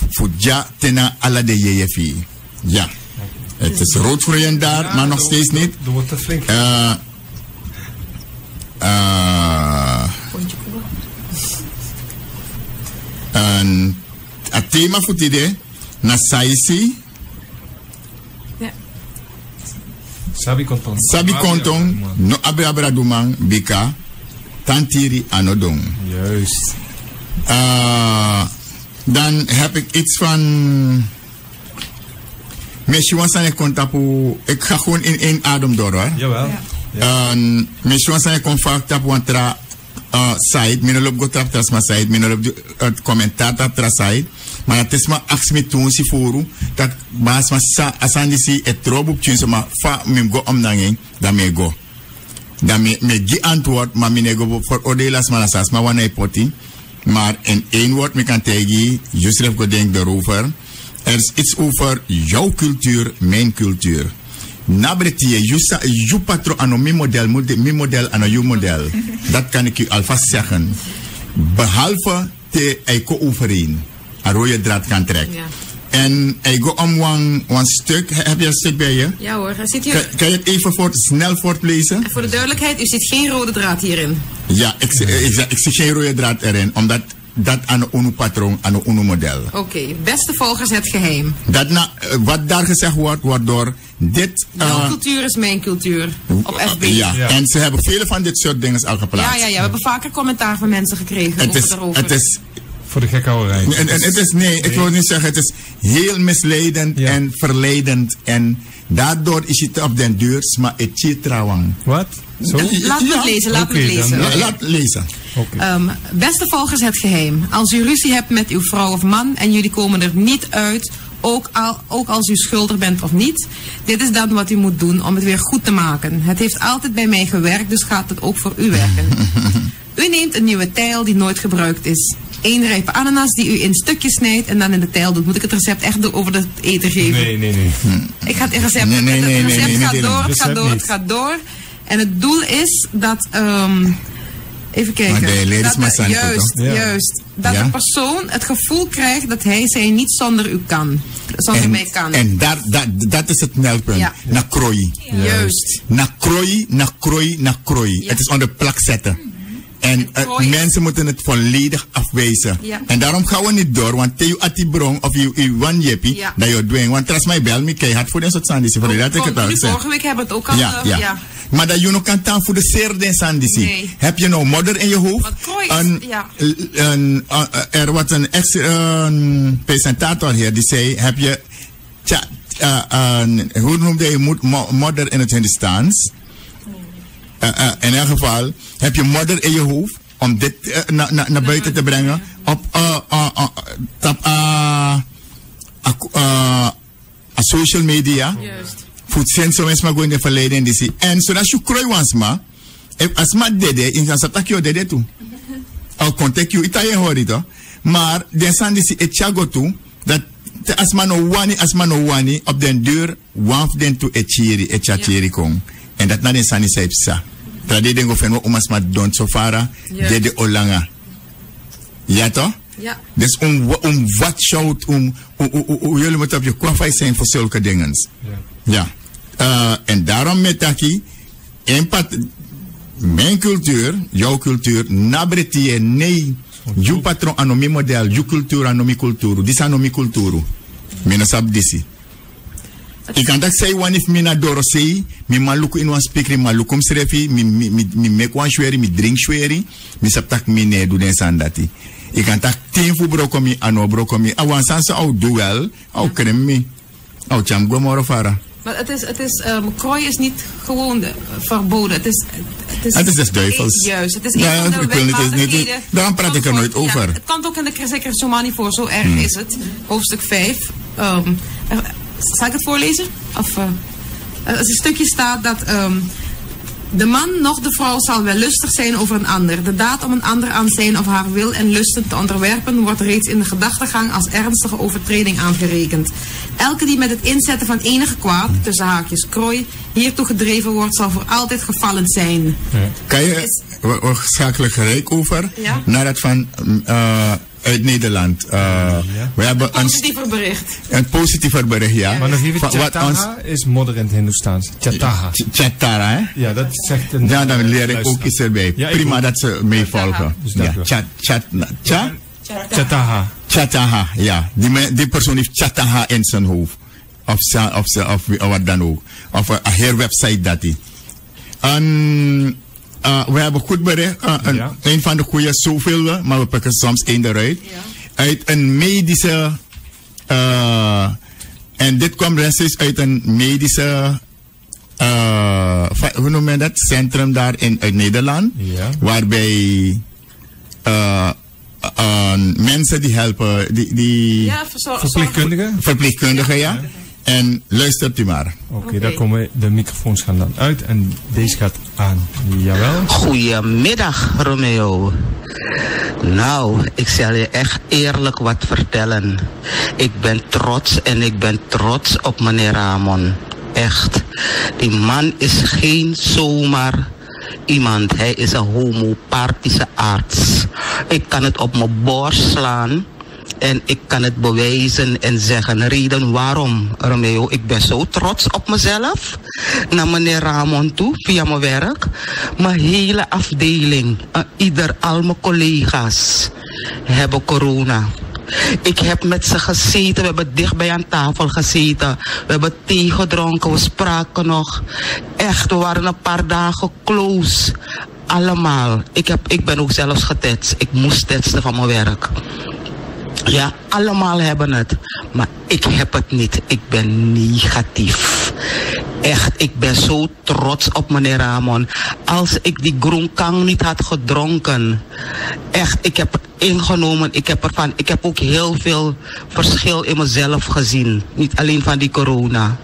fuja tena ala de JFI. Ja, het is rood voor je daar, maar nog steeds niet. Er wordt te flink. Pontje Cuba. Het thema voor dit is, na saisi, Ja. Sabi Konton. sabi kontong, no abra dumang, bika, tantiri anodong. Juist. Dan heb ik iets van. Misschien zijn contact. Ik ga gewoon in één adem door hoor. Jawel. Misschien zijn contact op een site. Mijn loop gaat op dat site. Mijn loop het commentaar op dat site. Maar het is maar actie met toen si voor dat baas maar asandisi het troop op tjus maar fa mim go om dan me go. Dan me die antwoord maar me go voor oordelas maar asas maar wanneer poti. Maar in één woord me kan tegen Yusref go denk erover. Er is iets over jouw cultuur, mijn cultuur. Nabretie, je patron aan mijn model aan uw model. Dat kan ik u alvast zeggen. Behalve te eiko overeen. Een rode draad kan trekken. Ja. En ik ga om een stuk. Heb je een stuk bij je? Ja hoor, hij zit hier. Kan je het even snel voortlezen? En voor de duidelijkheid, u ziet geen rode draad hierin. Ja, ik zie geen rode draad erin. Omdat dat aan een patroon, aan een model. Oké, beste volgers, het geheim. Wat daar gezegd wordt door dit... Jouw cultuur is mijn cultuur. Op FB. Ja, en ze hebben vele van dit soort dingen al geplaatst. Ja, we hebben vaker commentaar van mensen gekregen. Het is voor de gekhouwerij. En het is, ik wil niet zeggen, het is heel misleidend en verleidend. En daardoor is het op den duur, maar het is trouwens. Wat? Zo? Laat me het lezen, laat me het lezen. Laat lezen. Beste volgers, het geheim. Als u ruzie hebt met uw vrouw of man en jullie komen er niet uit, ook als u schuldig bent of niet, dit is dan wat u moet doen om het weer goed te maken. Het heeft altijd bij mij gewerkt, dus gaat het ook voor u werken. U neemt een nieuwe tijl die nooit gebruikt is. 1 rijpe ananas die u in stukjes snijdt en dan in de tijl doet. Moet ik het recept echt over het eten geven? Nee. Ik ga het recept... Het gaat door. En het doel is dat... even kijken. Juist. Dat de persoon het gevoel krijgt dat zij niet zonder u kan. Zonder mij kan. En dat is het meldpunt. Ja. Na krooi. Juist. Na krooi. Ja. Het is onder plak zetten. En mensen moeten het volledig afwijzen. Ja. En daarom gaan we niet door. Want te je atibron of je one jeppie, dat je doet. Want tras mij bel me keihard voor de soort sandisi. Vorige week hebben we het ook al. Ja. Maar dat je nog kan taan voor de zeer den sandisi. Nee. Heb je nou modder in je hoofd? Er was een presentator hier die zei, heb je hoe noemde je modder in het Hindustaans? In elk geval heb je modder in je hoofd om dit naar buiten te brengen op social media. Voet zijn zo eens maar gewoon in de verleden die zie. En zodat je krooi was maar, als maar dede in gaan satak je dede toe. Al contact je ita je hoor toch? Maar de san die zie het chago toe dat als man no wani op den deur waf den toe et chachiri kom. En dat na den san is sa. Trade dengo fenwo umas ma don sofara dede olanga. Ja toch? Ja. Dus watch out jullie moeten op je kwafai zijn voor zulke dingen. Ja. En daarom met taki mijn cultuur, jouw cultuur, nabretie nee. Je patron anomi model, je cultuur anomi cultuur. Dis anomi cultuur. Mina sab disi. Ik kan dat zeggen wanneer mina doro sei, mi maluku in wan speaker, malukum srefi, mi make wan shweri, mi drink shweri, mi saptak mi ne do den sandati. Ik kan dat 10 voor brokomi, ano brokomi, awan sansa au duel, au kremi, au cham gomoro fara. Maar krooi is niet gewoon verboden. Het is des duivels. Juist. Het is een van de wetmatigheden. Daarom praat ik er nooit over. Ja, het komt ook in de Crescere voor, zo erg is het. Hoofdstuk 5. Zal ik het voorlezen? Een stukje staat dat de man noch de vrouw zal wel lustig zijn over een ander. De daad om een ander aan zijn of haar wil en lusten te onderwerpen wordt reeds in de gedachtegang als ernstige overtreding aangerekend. Elke die met het inzetten van enige kwaad, tussen haakjes krooi, hiertoe gedreven wordt, zal voor altijd gevallen zijn. Ja. Kan je, we schakelen gelijk over naar het van uit Nederland. We hebben een positiever bericht. Een positiever bericht, ja. Maar nog even, Chataha is modder in het Hindoestaans. Chataha. Chataha, hè? Ja, dat zegt een... Ja, dan leer ik ook iets erbij. Ja, prima dat ze meevolgen. Chataha. Chataha, ja. Die persoon heeft Chataha in zijn hoofd. Of wat dan ook. Of een website dat hij. We hebben goed bericht. Een van de goede zoveel, maar we pakken soms één eruit. Ja. Uit een medische... en dit kwam rechtstreeks uit een medische... hoe noem je dat? Centrum daar uit Nederland. Ja. Waarbij... mensen die helpen... Verpleegkundigen, ja. En luistert u maar. Oké, daar komen de microfoons gaan dan uit en deze gaat aan. Jawel. Goedemiddag, Romeo. Nou, ik zal je echt eerlijk wat vertellen. Ik ben trots op meneer Ramon. echt. Die man is geen zomaar iemand. Hij is een homeopathische arts. Ik kan het op mijn borst slaan. En ik kan het bewijzen en zeggen. Reden waarom, Romeo. Ik ben zo trots op mezelf. Naar meneer Ramon toe, via mijn werk. Mijn hele afdeling. Al mijn collega's hebben corona. Ik heb met ze gezeten. We hebben dichtbij aan tafel gezeten. We hebben thee gedronken. We spraken nog. Echt, we waren een paar dagen close. Allemaal. Ik ben ook zelfs getest. Ik moest testen van mijn werk. Ja, allemaal hebben het. Maar ik heb het niet. Ik ben negatief. Echt, ik ben zo trots op meneer Ramon. Als ik die groenkang niet had gedronken. Echt, ik heb het ingenomen. Ik heb ook heel veel verschil in mezelf gezien. Niet alleen van die corona.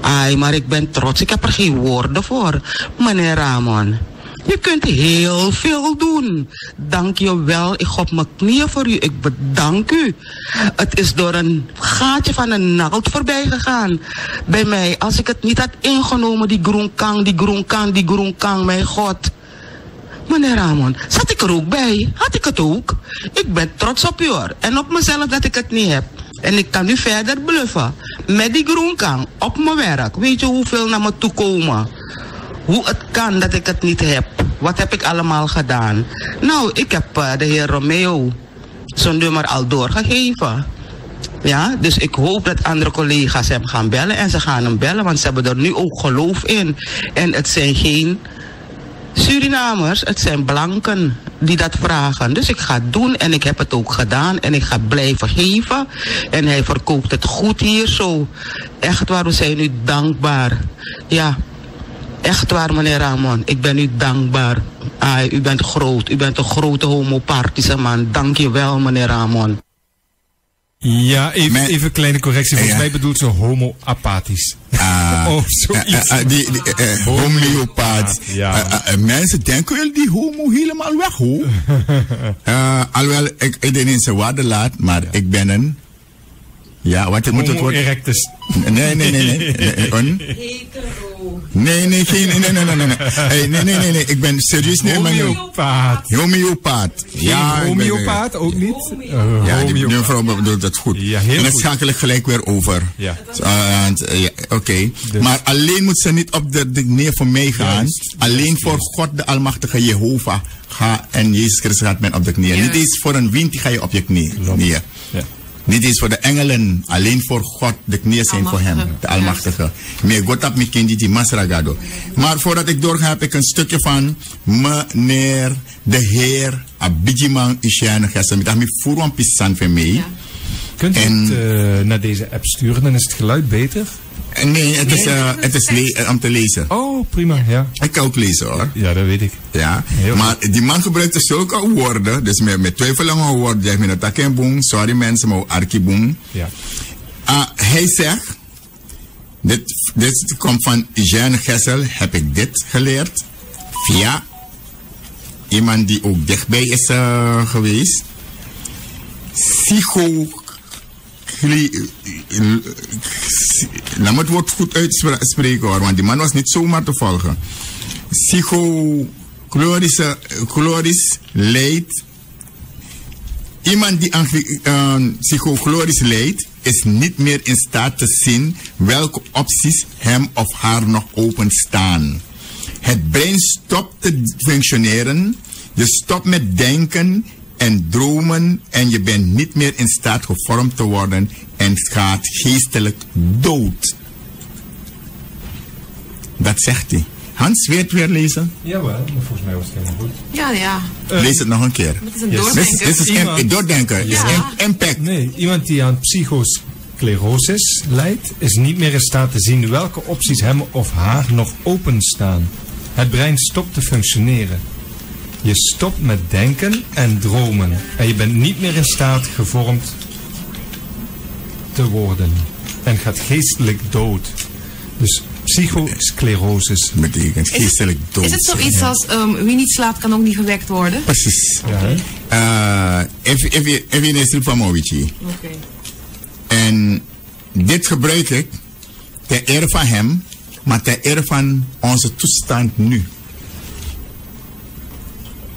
Ai, maar ik ben trots. Ik heb er geen woorden voor, meneer Ramon. Je kunt heel veel doen. Dank je wel. Ik ga op mijn knieën voor u. Ik bedank u. Het is door een gaatje van een naald voorbij gegaan. Bij mij. Als ik het niet had ingenomen, die groenkang, mijn God. Meneer Ramon, zat ik er ook bij? Had ik het ook? Ik ben trots op u hoor. En op mezelf dat ik het niet heb. En ik kan nu verder bluffen. Met die groenkang op mijn werk. Weet je hoeveel naar me toe komen? Hoe het kan dat ik het niet heb. Wat heb ik allemaal gedaan? Nou, ik heb de heer Romeo zijn nummer al doorgegeven. Ja, dus ik hoop dat andere collega's hem gaan bellen. En ze gaan hem bellen, want ze hebben er nu ook geloof in. En het zijn geen Surinamers, het zijn blanken die dat vragen. Dus ik ga het doen en ik heb het ook gedaan. En ik ga blijven geven. En hij verkoopt het goed hier zo. Echt waar, we zijn u dankbaar. Ja. Echt waar, meneer Ramon. Ik ben u dankbaar. U bent groot. U bent een grote homopartische man. Dank je wel, meneer Ramon. Ja, even een kleine correctie. Volgens mij bedoelt ze homo-apathisch. Oh, zoiets. Homeopaat. Mensen denken wel die homo helemaal weg, hoor. Alhoewel, ik denk niet zijn waarde laat, maar ik ben een... Ja, wat moet het worden? Erectus. Nee. Nee. Ik ben serieus niet. Homeopaat. Ja, homeopaat ook niet? Ja, die mevrouw bedoelt dat goed. Ja, heel en dan goed. schakel ik gelijk weer over. Ja. Oké. Maar alleen moet ze niet op de neer voor mij gaan. Alleen voor God de Almachtige Jehovah. Ga en Jezus Christus gaat men op de knieën. Niet eens voor een wind ga je op je knieën. Ja. Niet eens voor de engelen, alleen voor God, de knieën zijn voor hem, de Almachtige. Meer God heb me kindje die masragado. Maar voordat ik doorga, heb ik een stukje van meneer de heer Abidjiman Ishane Gessel. Met me voor een pissan van mij. Kunt u het naar deze app sturen, dan is het geluid beter? Nee, het is om te lezen. Oh, prima, ja. Ik kan ook lezen hoor. Ja, dat weet ik. Ja, maar die man gebruikte zulke woorden, dus met twijfelige woorden, zeg maar, takenboom, sorry mensen, maar arkiboom. Ja. Hij zegt, dit komt van Jean Gessel, heb ik dit geleerd, via iemand die ook dichtbij is geweest. Laat me het woord goed uitspreken hoor, want die man was niet zomaar te volgen. Psychochlorisch leidt. Iemand die aan psychochlorisch leidt, is niet meer in staat te zien welke opties hem of haar nog openstaan. Het brein stopt te functioneren, je stopt met denken en dromen en je bent niet meer in staat gevormd te worden en gaat geestelijk dood. Dat zegt hij. Hans, wil je het weer lezen? Jawel, maar volgens mij was het helemaal goed. Ja. Lees het nog een keer. Het is een doordenker. Dit is doordenken. Ja. Is impact. Nee, iemand die aan psychosclerosis lijdt, is niet meer in staat te zien welke opties hem of haar nog openstaan. Het brein stopt te functioneren. Je stopt met denken en dromen. En je bent niet meer in staat gevormd te worden. En gaat geestelijk dood. Dus psychosclerosis betekent geestelijk dood. Is het zoiets als wie niet slaapt kan ook niet gewekt worden? Precies. Ja, even een strip van Mowichi. Oké. En dit gebruik ik ter ere van hem, maar ter ere van onze toestand nu.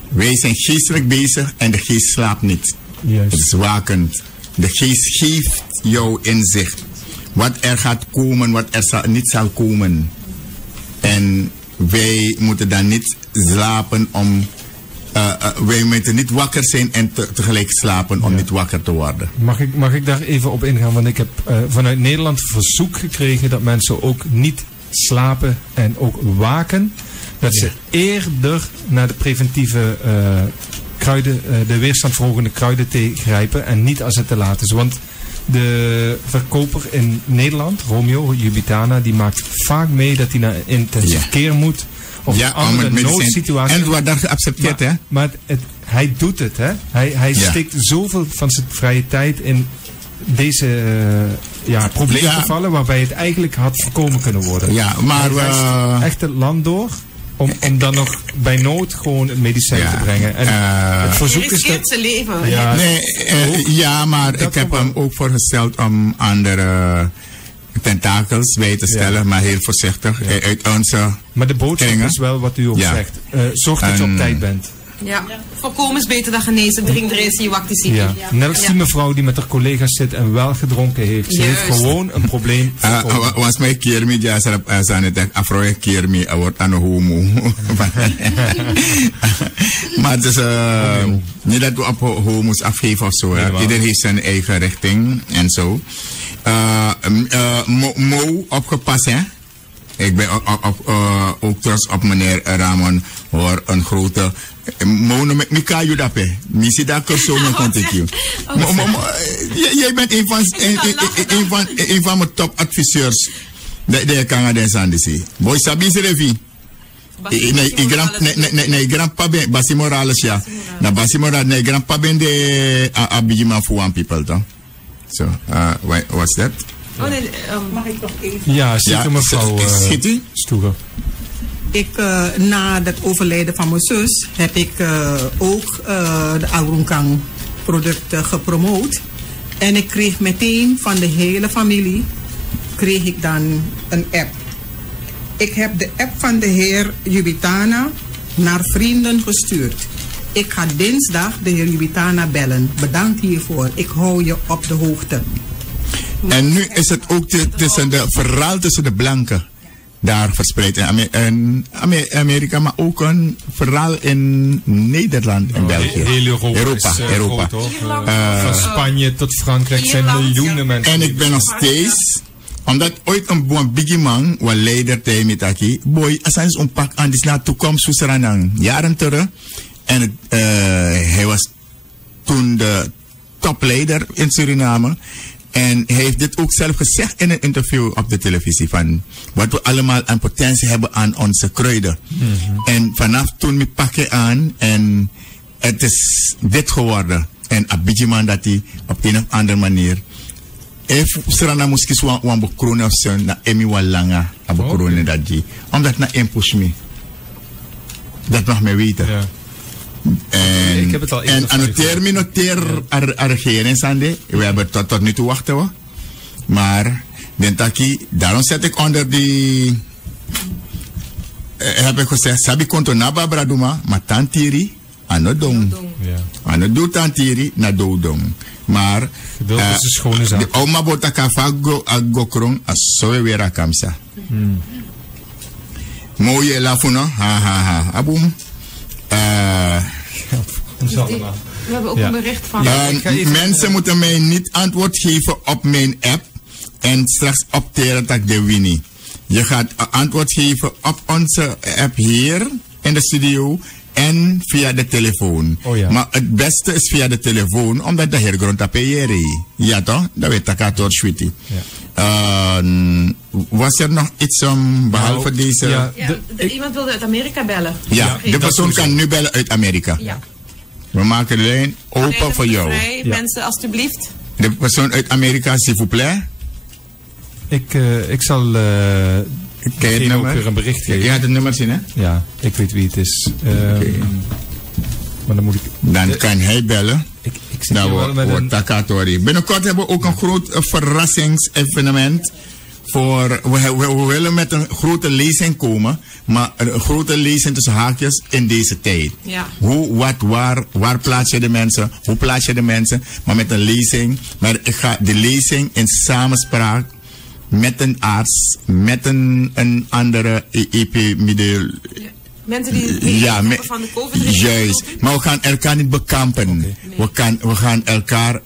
Wij zijn geestelijk bezig en de geest slaapt niet. Juist. Het is wakend. De geest geeft jou inzicht. Wat er gaat komen, wat er niet zal komen. En wij moeten dan niet slapen om... wij moeten niet wakker zijn en tegelijk slapen om niet wakker te worden. Mag ik daar even op ingaan? Want ik heb vanuit Nederland verzoek gekregen dat mensen ook niet slapen en ook waken. Dat ze eerder naar de preventieve kruiden, de weerstandverhogende kruidenthee grijpen en niet als het te laat is. Want de verkoper in Nederland, Romeo Jubitana, die maakt vaak mee dat hij naar intensive care moet. Of andere noodsituaties. En het wordt daar geaccepteerd, hè? Maar hij doet het, hè? Hij steekt zoveel van zijn vrije tijd in deze probleemgevallen waarbij het eigenlijk had voorkomen kunnen worden. Ja, maar hij echt het land door om dan nog bij nood gewoon het medicijn te brengen. En het verzoek is dat zijn leven. Ja, maar ik heb hem ook voorgesteld om andere tentakels bij te stellen, maar heel voorzichtig. Uit onze maar de boodschap is wel wat u ook zegt. Zorg dat je op tijd bent. Ja, voorkomen is beter dan genezen. Drink er eens, je wacht die ziekte. Ja. Net als die mevrouw die met haar collega's zit en wel gedronken heeft. Ze heeft gewoon een probleem. Was mijn kermi, ja, ze het afroeien kermi, wordt aan een homo. Maar het is niet dat we op homo's afgeven of zo. Iedereen heeft zijn eigen richting en zo. Mo, opgepast, hè? Ik ben ook trots op meneer Ramon, hoor, een grote... Mo, ik kan je dat, hè? Missie dat ik zo nog contact je. Jij bent een van mijn topadviseurs. De Canadense aan de zee. Boy, sabi ze revi. Nee, grandpa ben, Basi Morales, ja. Na Basi Morales, nee, grandpa ben de abijima voor one people, toch? So, what's that? Oh nee, mag ik nog even? Ja, zeker mevrouw Stoeger. Na het overlijden van mijn zus heb ik ook de Agrunkang producten gepromoot. En ik kreeg meteen van de hele familie kreeg ik dan een app. Ik heb de app van de heer Jubitana naar vrienden gestuurd. Ik ga dinsdag de heer Jubitana bellen. Bedankt hiervoor. Ik hou je op de hoogte. En nu is het ook tussen de verhaal tussen de blanken daar verspreid in Amerika, maar ook een verhaal in Nederland en België. Heel Europa. Van Spanje tot Frankrijk zijn miljoenen mensen. En ik ben nog steeds, omdat ooit een biggie man, wat leider tegen me taki, boy, als hij is onpak aan die naar toekomst Susaranang, jaren terug. En hij was toen de topleider in Suriname. En hij heeft dit ook zelf gezegd in een interview op de televisie. Van wat we allemaal aan potentie hebben aan onze kruiden. En vanaf toen me pakken aan. En het is dit geworden. En Abidjan dat hij op een of andere manier. If Suriname moest kiezen wan bekronen of zo. Na emi wa langa. Bekronen dat die. Omdat na impush me. Dat mag mij weten. Ja. Ik heb het al en annoteer regering Sande. We hebben tot nu toe wachten hoor. Maar daarom zet ik onder die heb ik gezegd, sabi konto na babraduma, maar tantiri anodong. Anodong tantiri na dodong. Maar de oma botaka fago agokrong asoe weer akamsa. Mooie lafuna, ha abum. We hebben ook een bericht van... mensen moeten mij niet antwoord geven op mijn app en straks opteren dat ik de winnie. Je gaat antwoord geven op onze app hier in de studio en via de telefoon. Maar het beste is via de telefoon, omdat de heer grond appeëren. Ja toch? Dat weet ik uit Schwiti. Was er nog iets behalve deze... iemand wilde uit Amerika bellen. Ja, de persoon kan nu bellen uit Amerika. Ja. We maken de lijn open voor jou. Mensen, alstublieft. De persoon uit Amerika, s'il vous plaît. Ik zal degene ook weer een bericht geven. Je gaat het nummer zien, hè? Ja, ik weet wie het is. Maar dan moet ik... Dan kan hij bellen. Ik zit hier wel met een... Binnenkort hebben we ook een groot verrassingsevenement we willen met een grote lezing komen, maar een grote lezing tussen haakjes in deze tijd. Ja. Hoe, wat, waar plaats je de mensen, hoe plaats je de mensen, maar met een lezing. Maar ik ga de lezing in samenspraak met een arts, met een andere epidemioloog. Mensen die van de COVID. Juist, maar we gaan elkaar niet bekampen. Okay. We gaan elkaar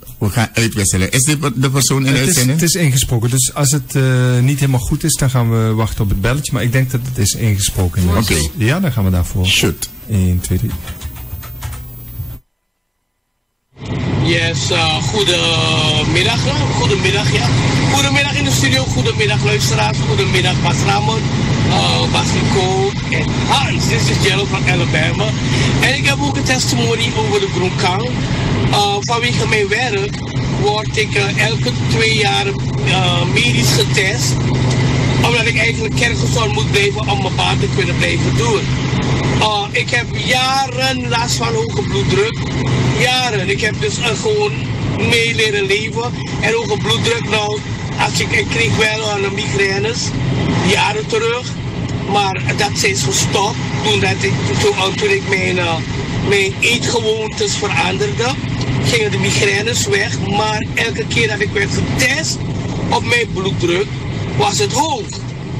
uitwisselen. Is dit de persoon in de uitzending? Het is ingesproken, dus als het niet helemaal goed is, dan gaan we wachten op het belletje. Maar ik denk dat het is ingesproken. Oké. Ja, dan gaan we daarvoor. Shoot. 1, 2, 3. Yes, goedemiddag. Goedemiddag, ja. Goedemiddag in de studio, goedemiddag luisteraars, goedemiddag Bas Ramon, Bas Nico en Hans. Dit is Jello van Alabama. En ik heb ook een testimony over de Groenkang. Vanwege mijn werk word ik elke 2 jaar medisch getest. Omdat ik eigenlijk kerngezond moet blijven om mijn baan te kunnen blijven doen. Ik heb jaren last van hoge bloeddruk. Jaren. Ik heb dus gewoon mee leren leven. En hoge bloeddruk nou. Ik kreeg wel migraines. Jaren terug. Maar dat is gestopt. Toen ik mijn eetgewoontes veranderde. Gingen de migraines weg. Maar elke keer dat ik werd getest op mijn bloeddruk was het hoog.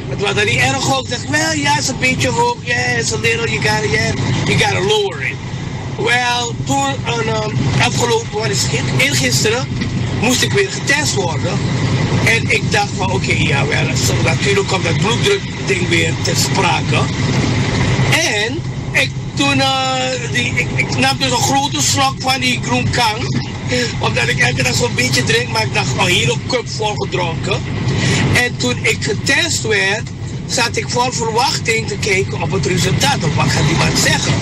Het was dan niet erg hoog. Ik dacht, well, ja, het is een beetje hoog. Yeah, it's a little, you gotta lower it. Wel, toen afgelopen, wat is het, eergisteren, moest ik weer getest worden. En ik dacht van, oké, ja, wel, natuurlijk komt dat bloeddrukding weer ter sprake. En ik nam dus een grote slok van die Groenkang. Omdat ik elke dag zo'n beetje drink, maar ik dacht, een hele cup vol gedronken. En toen ik getest werd, zat ik vol verwachting te kijken op het resultaat. Of wat gaat die man zeggen?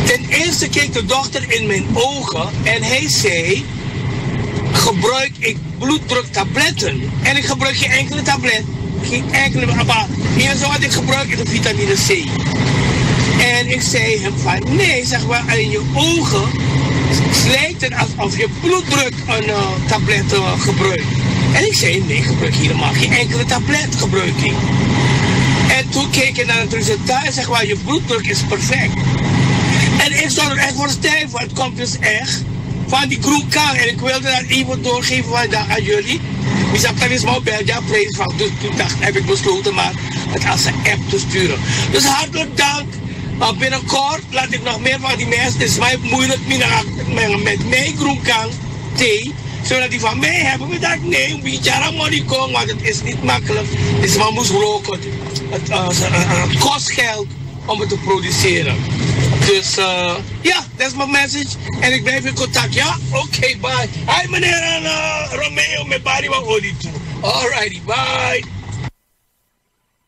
Ten eerste keek de dokter in mijn ogen en hij zei, gebruik ik bloeddruktabletten? En ik gebruik geen enkele tablet. Geen enkele, maar eerst wat ik gebruik is de vitamine C. En ik zei hem van, nee, zeg maar, in je ogen lijkt het alsof je bloeddruk een tablet gebruikt. En ik zei, nee, gebruik helemaal geen enkele tablet gebruik ik. En toen keek ik naar het resultaat en zeg maar, je bloeddruk is perfect. En ik stond er echt voor stijf, want het komt dus echt van die Groenkang. En ik wilde dat even doorgeven vandaag aan jullie. Ik zag dat is mijn Belgia prijs van. Dus toen heb ik besloten maar het als een app te sturen. Dus hartelijk dank. Binnenkort laat ik nog meer van die mensen. Het is mij moeilijk met mijn Groenkang thee. Zodat die van mij hebben. We dachten nee, een beetje money komen. Want het is niet makkelijk. Dus man moest roken. Het kost geld om het te produceren. Dus ja, dat is mijn message. En ik blijf in contact. Ja, oké, bye. Hi meneer Romeo, met Barry van Odi toe. Alrighty, bye.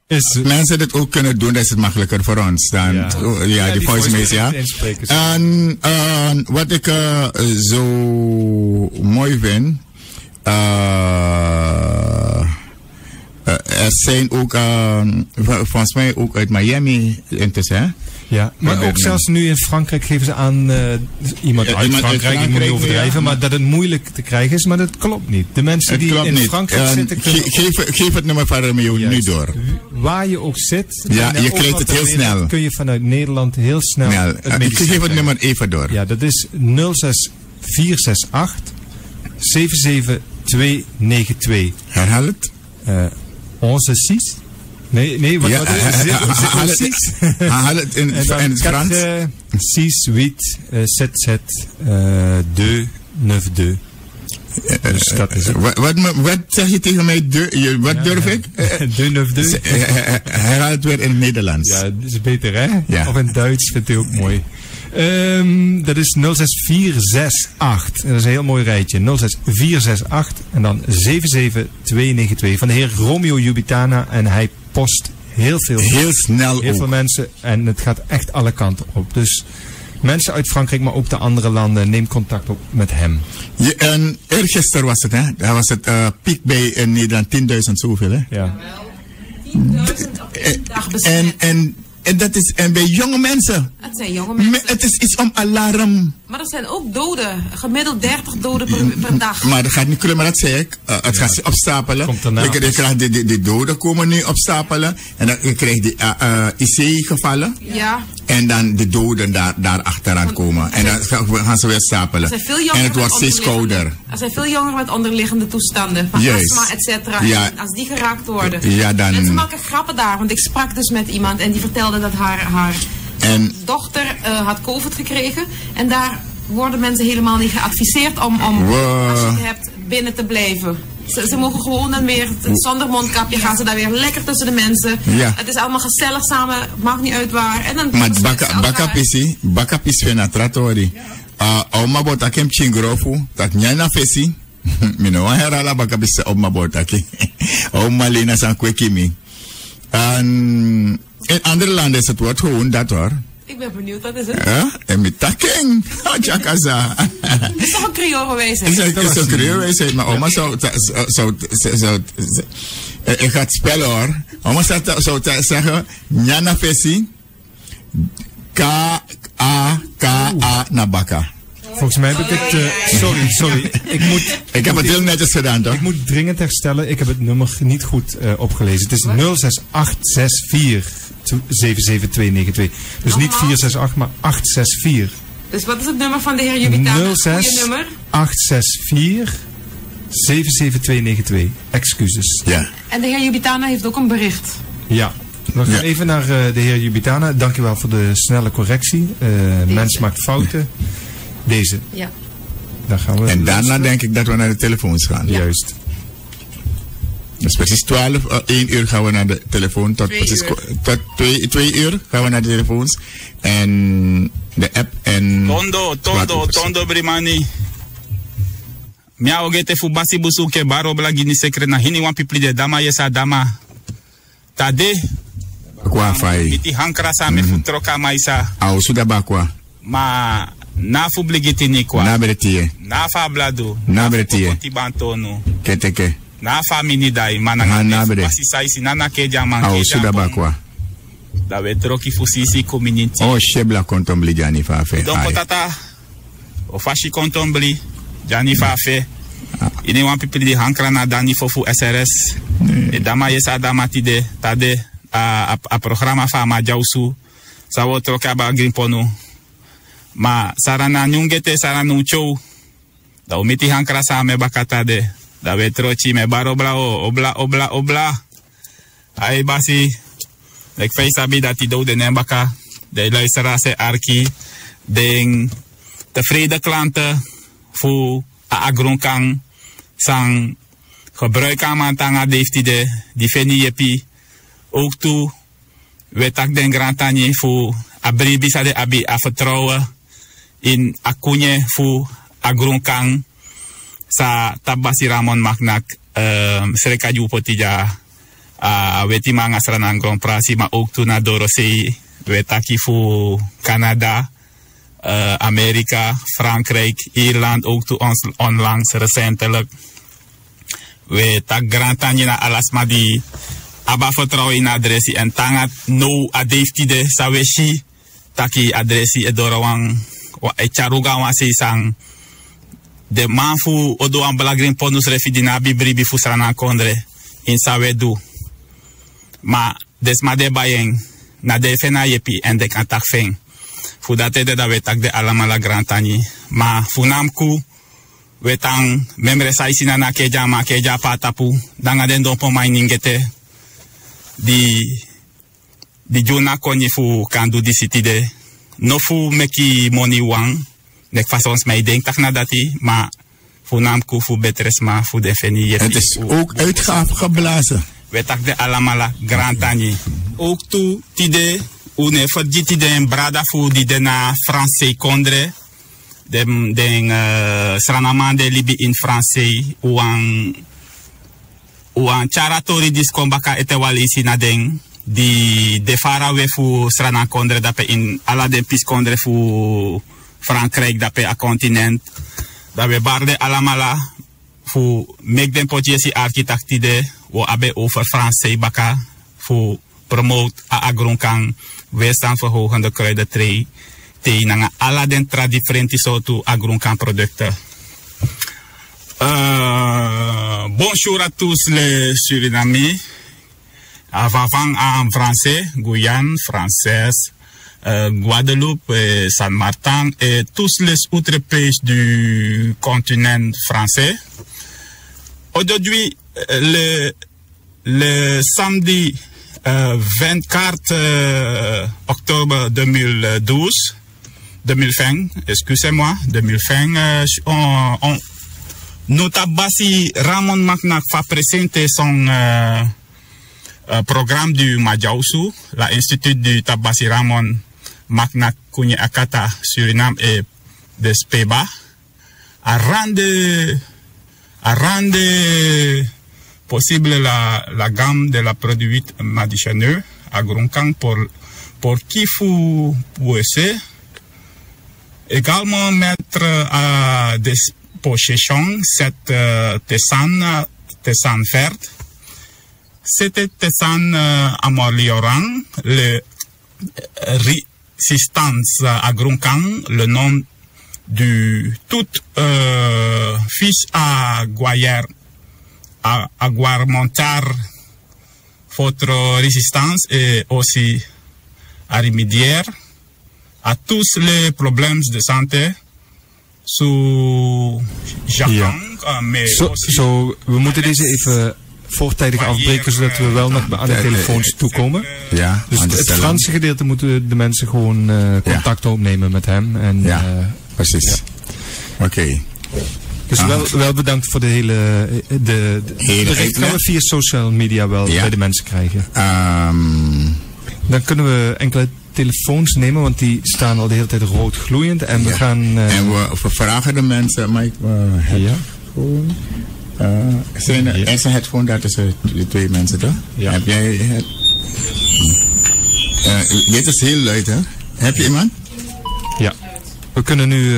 Als mensen dit ook kunnen doen, dan is het makkelijker voor ons. Dan, ja, die voice mails, ja. En wat ik zo mooi vind, er zijn ook, volgens mij ook uit Miami intussen, hè? Ja, maar ook zelfs nu in Frankrijk geven ze aan, iemand uit Frankrijk, ik moet niet overdrijven, ja, maar dat het moeilijk te krijgen is, maar dat klopt niet. De mensen die in Frankrijk zitten... Geef het nummer van Romeo nu door. Waar je ook zit, ja, je krijgt het heel snel. Kun je vanuit Nederland heel snel ik geef het nummer even door. Ja, dat is 06468 77292. Herhaal het. 116. Nee, wat is het? Haal het in het Frans. 6, 8, 7, 7, 2, 9, 2. Dus dat is het. Wat zeg je tegen mij? Wat durf ik? 2, 9, 2. Herhaal het weer in het Nederlands. Ja, dat is beter, hè? Ja. Of in het Duits vindt u ook mooi. Dat is 06468. Dat is een heel mooi rijtje. 06468 en dan 77292 van de heer Romeo Jubitana. En hij post heel snel heel veel mensen. En het gaat echt alle kanten op. Dus mensen uit Frankrijk, maar ook de andere landen, neem contact op met hem. En eergisteren was het, hè? Daar was het piek bij in Nederland 10.000 zoveel, hè? Ja. 10.000 op één dag besmet. En dat is, en bij jonge mensen. Het zijn jonge mensen. Het is iets om alarm Maar er zijn ook doden. Gemiddeld 30 doden per dag. Maar dat gaat niet kunnen, maar dat zei ik. Het gaat zich opstapelen. Je krijgt de doden komen nu opstapelen. En dan krijg je de IC-gevallen. Ja. En dan de doden daar achteraan komen. En dan gaan ze weer stapelen. En het wordt steeds kouder. Er zijn veel jongeren met onderliggende toestanden. Van astma, et cetera. Ja. Als die geraakt worden. Ja, dan... Mensen maken grappen daar. Want ik sprak dus met iemand en die vertelde dat haar dochter had COVID gekregen. En daar worden mensen helemaal niet geadviseerd om als je het hebt, binnen te blijven. Ze mogen gewoon dan weer, zonder mondkapje, gaan ze daar weer lekker tussen de mensen. Ja. Het is allemaal gezellig samen, maakt niet uit waar. En dan maar bakap is van een trattori. Oma botakem chingrofu, dat njana fesi. Mino herala bakap is oma botake. Oma lena san kwekimi. En in andere landen is het wordt gewoon dat hoor. Ik ben benieuwd, wat is het? En met taking. Tjakaza. Het is toch een Creole-wijsheid? Het is een Creole-wijsheid, maar oma zou ik ga het spellen hoor. Oma zou zeggen, Njana Fesi, K-A-K-A Nabaka. Volgens mij heb ik het... sorry. Ik heb het heel netjes gedaan, toch? Ik moet dringend herstellen. Ik heb het nummer niet goed opgelezen. Het is 06864 77292. Dus niet 468, maar 864. Dus wat is het nummer van de heer Jubitana? 06864 77292. Excuses. Ja. En de heer Jubitana heeft ook een bericht. Ja. We gaan even naar de heer Jubitana. Dankjewel voor de snelle correctie. Mens maakt fouten. Deze. Ja. Daar gaan we en daarna denk ik dat we naar de telefoons gaan. Ja. Juist. Dus precies 1 uur gaan we naar de telefoon. Tot 2 uur gaan we naar de telefoons. En de app en... Tondo Brimani. Mia ogete fu basi busuke baro blagini sekre na hini wan pipli de dama yesa dama. Tade. Kwa fai. Iti hankra sa me fu troka maisa. Au suda bakwa. Ma na fu bligiti ni kwa. Na beretie. Na fa bladu. Na beretie. Tibantonu. Keteke. Na famini dai mana basi saisi nana keja man keja. Au suda bakwa. Da we troki fu sisi community. Oh shebla kontombli jani fa fe. Don potata. O fashi kontombli jani fa fe. Ini wan pipili di hankra na dani fofu SRS. E dama yesa dama tide tade a programa fa ma jausu. Sawo troka ba grimponu. Ma sarana nyungete sarana uchou. Da umiti hankra sa me bakata de. Da we trochi me barobla obla. Ai basi. Ik feest dat die dode nembaka. De luisteraars arki. Den tevreden klanten. Voor agronkang. Sang gebruik aan tanga deftide. Die veni jepi. Ook toe. We tak den grantanje voor abribisa de abi vertrouwen. In akunye voor agronkang. Sa tabasi Ramon Magnak. Sereka Jupotija. Weti mga sranang Grand Prix, maar ook toen naar Dorosei, wetaki voor Canada, Amerika, Frankrijk, Ierland, ook toen ons onlangs recentelijk. We tak grantanje na alasma die aba vertrouwen in adressie en tangat no adeftide saweshi taki adressie edorowang e charuga wa sang de manfu odo an belagrin ponus refidina bibribi fu sranang kondre in sawedu. Ma desma de bayeng na de fena yepi en de kantak feng. Fu date de da wetak de alamala grantani. Ma funamku wetang memre saisina na keja ma keja patapu. Danga den dompo mainingete. Di juna konye fu kandu di city de. No fu meki money wang. Nek fasons mij denk tak na dati. Ma funamku fu betresma fu de feni yepi. Het is ook uitgave geblazen. We tak de alamala grantani. Ook toe tide une vergiti den brada fu di de na Fransai kondre. Den sranaman de libi in Fransai uan charatori diskombaka etewalisi na den di de fara we fu sranan kondre dape in ala den pis kondre fu Frankrijk dape a continent. Da we barde alamala fu make den potjesi architectide wo abe over Fransai baka voor promote a agronkang weerstand verhogende kruidentree te nanga ala den tra differenti soorten agrunkan producten. Bonjour à tous les Surinamais. Avant en français, Guyane, française, Guadeloupe, San Martin et tous les autres pays du continent français. Aujourd'hui, le samedi 24 octobre 2020, excusez-moi, 2020, nous Tabassi Ramon Maknak va présenter son programme du Madjausu, l'Institut du Tabassi Ramon Maknak Kouni Akata Suriname et de Speba, à rendre possible la gamme de la produits médicinaux à Grunkang pour qui faut pousser. Également mettre à disposition cette tisane verte. Cette tisane améliorant la résistance à Grunkang, le nom du tout fiche à aguarmontar votre résistance et aussi à remédier à tous les problèmes de santé sous Japan. We moeten deze even voortijdig afbreken, zodat we wel nog aan de telefoons toekomen. Ja, dus het Franse gedeelte moeten de mensen gewoon contact opnemen met hem. En, precies. Ja. Oké. Dus wel bedankt voor de hele bericht gaan we via social media wel bij de mensen krijgen. Dan kunnen we enkele telefoons nemen, want die staan al de hele tijd rood gloeiend. En we gaan... en we vragen de mensen, maar headphone. Er is een headphone daar tussen de twee mensen, toch? Ja. Heb jij het? Dit is heel luid, hè? Heb je iemand? Ja. We kunnen nu...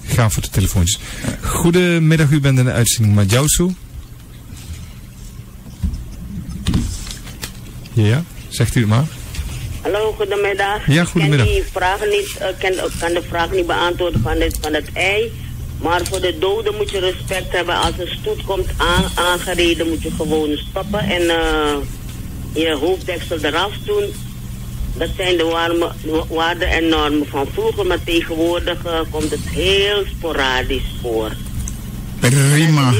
gaan voor de telefoontjes. Goedemiddag, u bent in de uitzending Madjausu. Ja, zegt u het maar. Hallo, goedemiddag. Ja, goedemiddag. Ik kan de vraag niet beantwoorden van het ei. Maar voor de doden moet je respect hebben. Als een stoet komt aangereden, moet je gewoon stoppen en je hoofddeksel eraf doen. Dat zijn de waarden en normen van vroeger, maar tegenwoordig komt het heel sporadisch voor. Prima.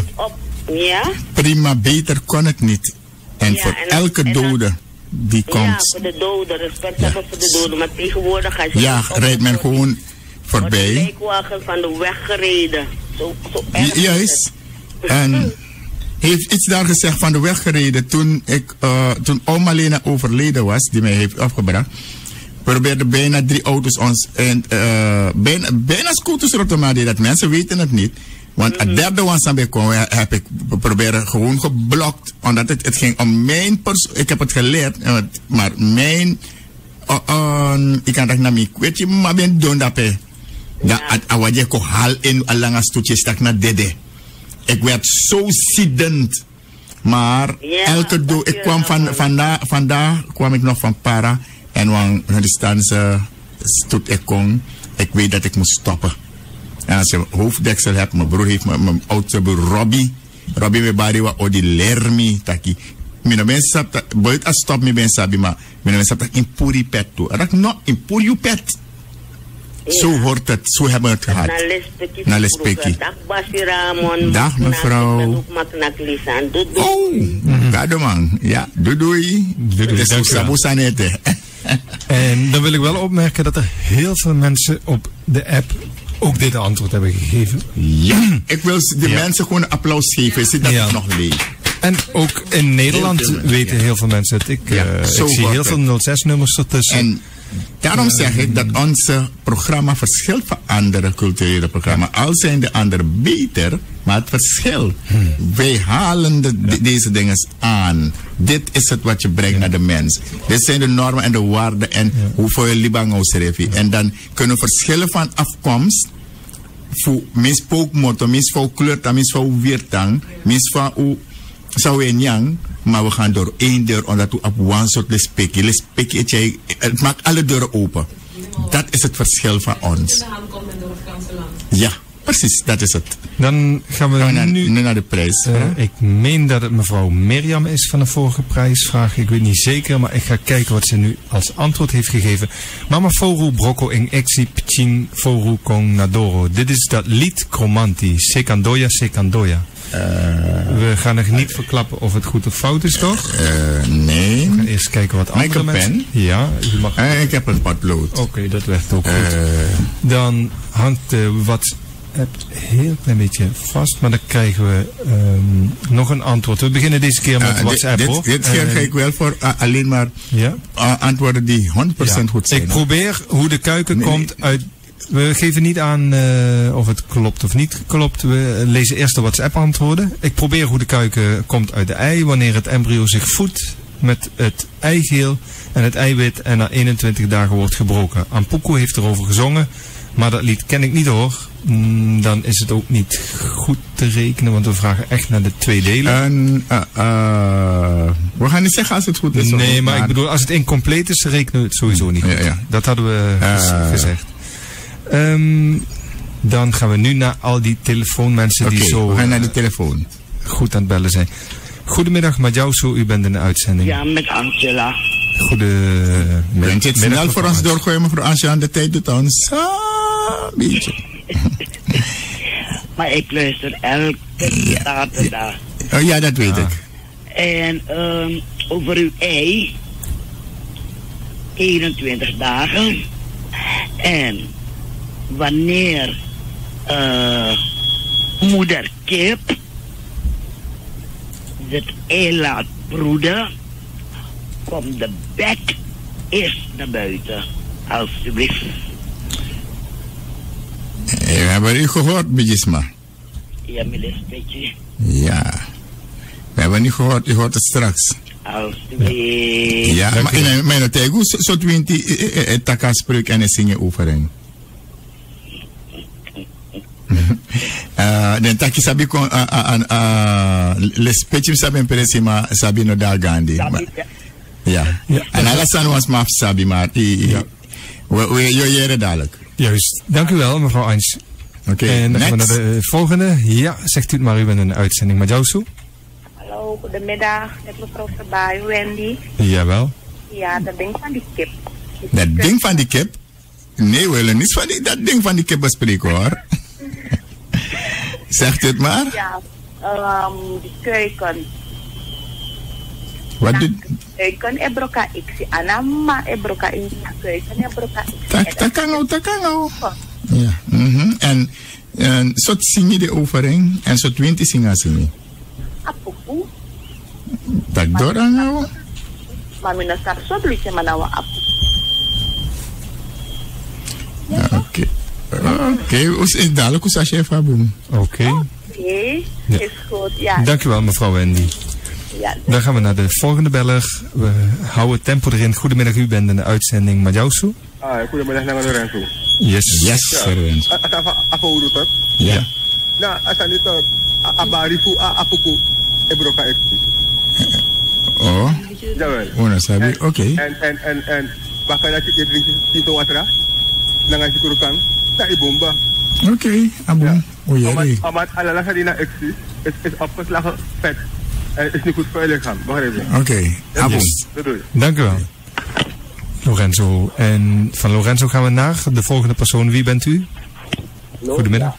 Ja? Prima, beter kon het niet. En voor elke dode die komt. Ja, voor de doden, respect hebben voor de doden, maar tegenwoordig ga je... Ja, rijdt men gewoon voorbij. De lijkwagen van de weg gereden. Zo juist. En heeft iets daar gezegd van de weg gereden. Toen oma Lena overleden was, die mij heeft afgebracht, probeerden bijna 3 auto's ons. En bijna scooters rondom dat mensen weten het niet. Want het derde was aan bij komen, heb ik proberen gewoon geblokt. Omdat het ging om mijn persoon. Ik heb het geleerd, maar mijn. Ik kan dat naar mij kwijt, je maar ben doen dat pe. Dat awadje ko hal in alanga stoetje stak naar dede. Ik werd zo ziedend. Maar elke dag, ik kwam vandaag kwam ik nog van Para. En wanneer de stanse stoet ik kon, ik weet dat ik moest stoppen. En als je een hoofddeksel hebt, mijn broer heeft mijn oudste broer Robbie we bari wa odi lermi taki. Mina ben sapta, boit a stop mi ben sabi ma, mina ben sapta in puri pet toe. Rak no, in puri pet. Zo hoort het, zo hebben we het gehad. Na lespeki. Dag Bassi Ramon. Dag mevrouw. Oh, gado man. Ja, doei. Het is Sabu Sanete. En dan wil ik wel opmerken dat er heel veel mensen op de app ook dit antwoord hebben gegeven. Ja, ik wil de mensen gewoon een applaus geven. Zit dat ik nog leef. En ook in Nederland weten heel veel mensen het. Ik zie heel veel 06-nummers ertussen. En daarom zeg ik dat onze programma verschilt van andere culturele programma's. Al zijn de anderen beter, maar het verschil. Wij halen deze dingen aan. Dit is het wat je brengt naar de mens. Dit zijn de normen en de waarden en hoeveel je libango schreef. En dan kunnen we verschillen van afkomst. Voor mis pookmoto, mis voor kleur, mis voor weertang, mis voor hoe zou je nyang. Maar we gaan door één deur, omdat we op one soort lespeki. Het maakt alle deuren open. Dat is het verschil van ons. Ja, precies, dat is het. Dan gaan we nu naar de prijs. Ik meen dat het mevrouw Mirjam is van de vorige prijsvraag. Ik weet niet zeker, maar ik ga kijken wat ze nu als antwoord heeft gegeven. Mama Foru Brocco in Exi Pchin Foru Kong Nadoro. Dit is dat lied Cromanti. Sekandoya, Sekandoya. We gaan nog niet verklappen of het goed of fout is, toch? Nee. We gaan eerst kijken wat andere mensen... pen? Ja, u mag... Ik heb een potlood. Oké, dat werkt ook goed. Dan hangt de WhatsApp heel klein beetje vast, maar dan krijgen we nog een antwoord. We beginnen deze keer met WhatsApp, hoor. Dit keer ga ik wel voor alleen maar antwoorden die 100% goed zijn. Ik probeer hoe de kuiken komt uit... We geven niet aan of het klopt of niet klopt. We lezen eerst de WhatsApp-antwoorden. Ik probeer hoe de kuiken komt uit de ei. Wanneer het embryo zich voedt met het eigeel en het eiwit en na 21 dagen wordt gebroken. Ampuku heeft erover gezongen, maar dat lied ken ik niet, hoor. Dan is het ook niet goed te rekenen, want we vragen echt naar de 2 delen. We gaan niet zeggen als het goed is. Nee, maar ik bedoel, als het incompleet is, rekenen we het sowieso niet goed. Ja. Dat hadden we gezegd. Dan gaan we nu naar al die telefoonmensen die zo... we gaan naar de telefoon. Goed aan het bellen zijn. Goedemiddag, Madjauso, u bent in de uitzending. Ja, met Angela. Goedemiddag. Je het snel voor ons doorgooien, mevrouw Angela, de tijd doet ons een beetje. Maar ik luister elke zaterdag. Ja, dat weet ik. En over uw ei, 21 dagen. En wanneer moeder kip het ei laat broeden, komt de bek eerst naar buiten. Alsjeblieft. We hebben u gehoord, Bijisma. Ja, meneer Spetje. Ja. We hebben niet gehoord, u hoort het straks. Alsjeblieft. Ja, maar in mijn tegen zo 20 taka spreuk en zingen overing. Den taki sabi kon les pechim sabi impressie maar sabi no da gandi. Ja. En alles aan ons maar sabi maar we jere dadelijk. Juist. Dank u wel, mevrouw Ans. Oké. En dan gaan we naar de volgende. Ja, zegt u het maar, u bent in een uitzending. Madjauso. Hallo, goedemiddag. Met mevrouw Verbaai, Wendy. Jawel. Ja, dat ding van die kip. Dat ding van die kip? Nee, we willen niet van dat ding van die kip bespreken, hoor. Zegt u het maar? Ja, die keuken. Wat doet... Keuken ebroka iksi. Anama ebroka in keuken ebroka iksi. Takangau. Ja. En zo zing je de overing en zo 20 zingen ze. Apuku. Tak dorangau. Maar mina sarso belice manawa apuku. Oké. Oké, dadelijk hoe chef hebben. Oké, is goed, ja. Dank u wel, mevrouw Wendy. Ja, dan gaan we naar de volgende beller. We houden het tempo erin. Goedemiddag, u bent in de uitzending Madjauso. Goedemiddag, naar Lorenzo. Yes, Lorenzo. Apa urut het? Ja. Nou, als aan dit abarifu apuku ebroka ekti. Oh. Jawel. Oh, sabi. Oké. En bakal dat je drinkt tito watra. Dan als je kurukan, tak ibomba. Oké, abom. Oh ja. Maar alala sa dina ekti is opgeslagen vet. Het is niet goed voor je lichaam, begrijp je? Oké, abom. Dank u wel. Lorenzo. En van Lorenzo gaan we naar de volgende persoon. Wie bent u? Hello, goedemiddag.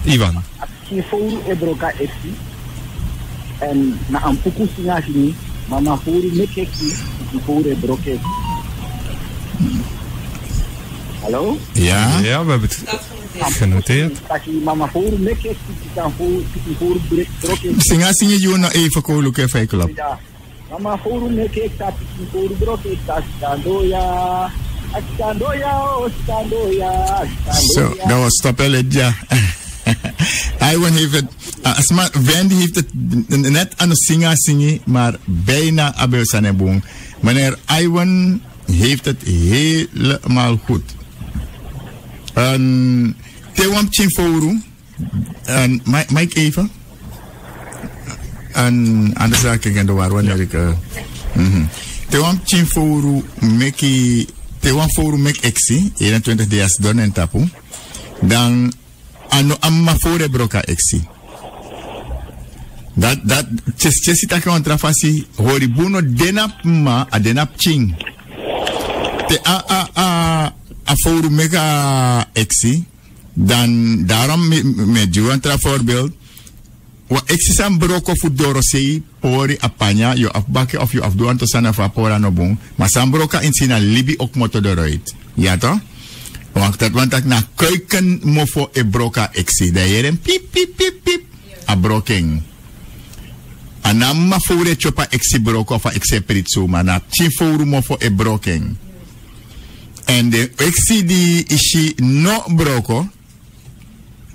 Iwan. Kiforu ebroka ekti. En na ampuku singasini, mama furu mekeki, kiforu ebroka ekti. Hallo? Ja, we hebben het genoteerd. Singasini je nou even kolen even klap. Mama furu mekeki, kiforu broke standoya. Zo, dat was stoppellet, ja. Iwan heeft het, Wendy heeft het net aan het zingen, maar bijna abel saneboom. Meneer Iwan heeft het helemaal goed. Tewam Chinforu, Mike even. En anders raak ik in de war wanneer ik. Tewam Chinforu, Meki te wan forum mek exi, 21 dias don en tapu, dan ano amma fore broka exi. Dat chesi taka wan trafasi, hori buno denap ma, a denap ching. Te a forum meka exi, dan daarom met juan tra voorbeeld, wa exi san broko fu doro sei, pori apanya, yo afbake of yo afduan to sana fa pora no bung, ma san broka insina libi ook moto doroit. Ja toch? Want dat na keuken mofo e broka exi, da yeren pip pip pip pip, a broking. Anamma fure chopa exi broko of a exi peritsu, ma na chin furu mofo e broking. En de exi di ishi no broko,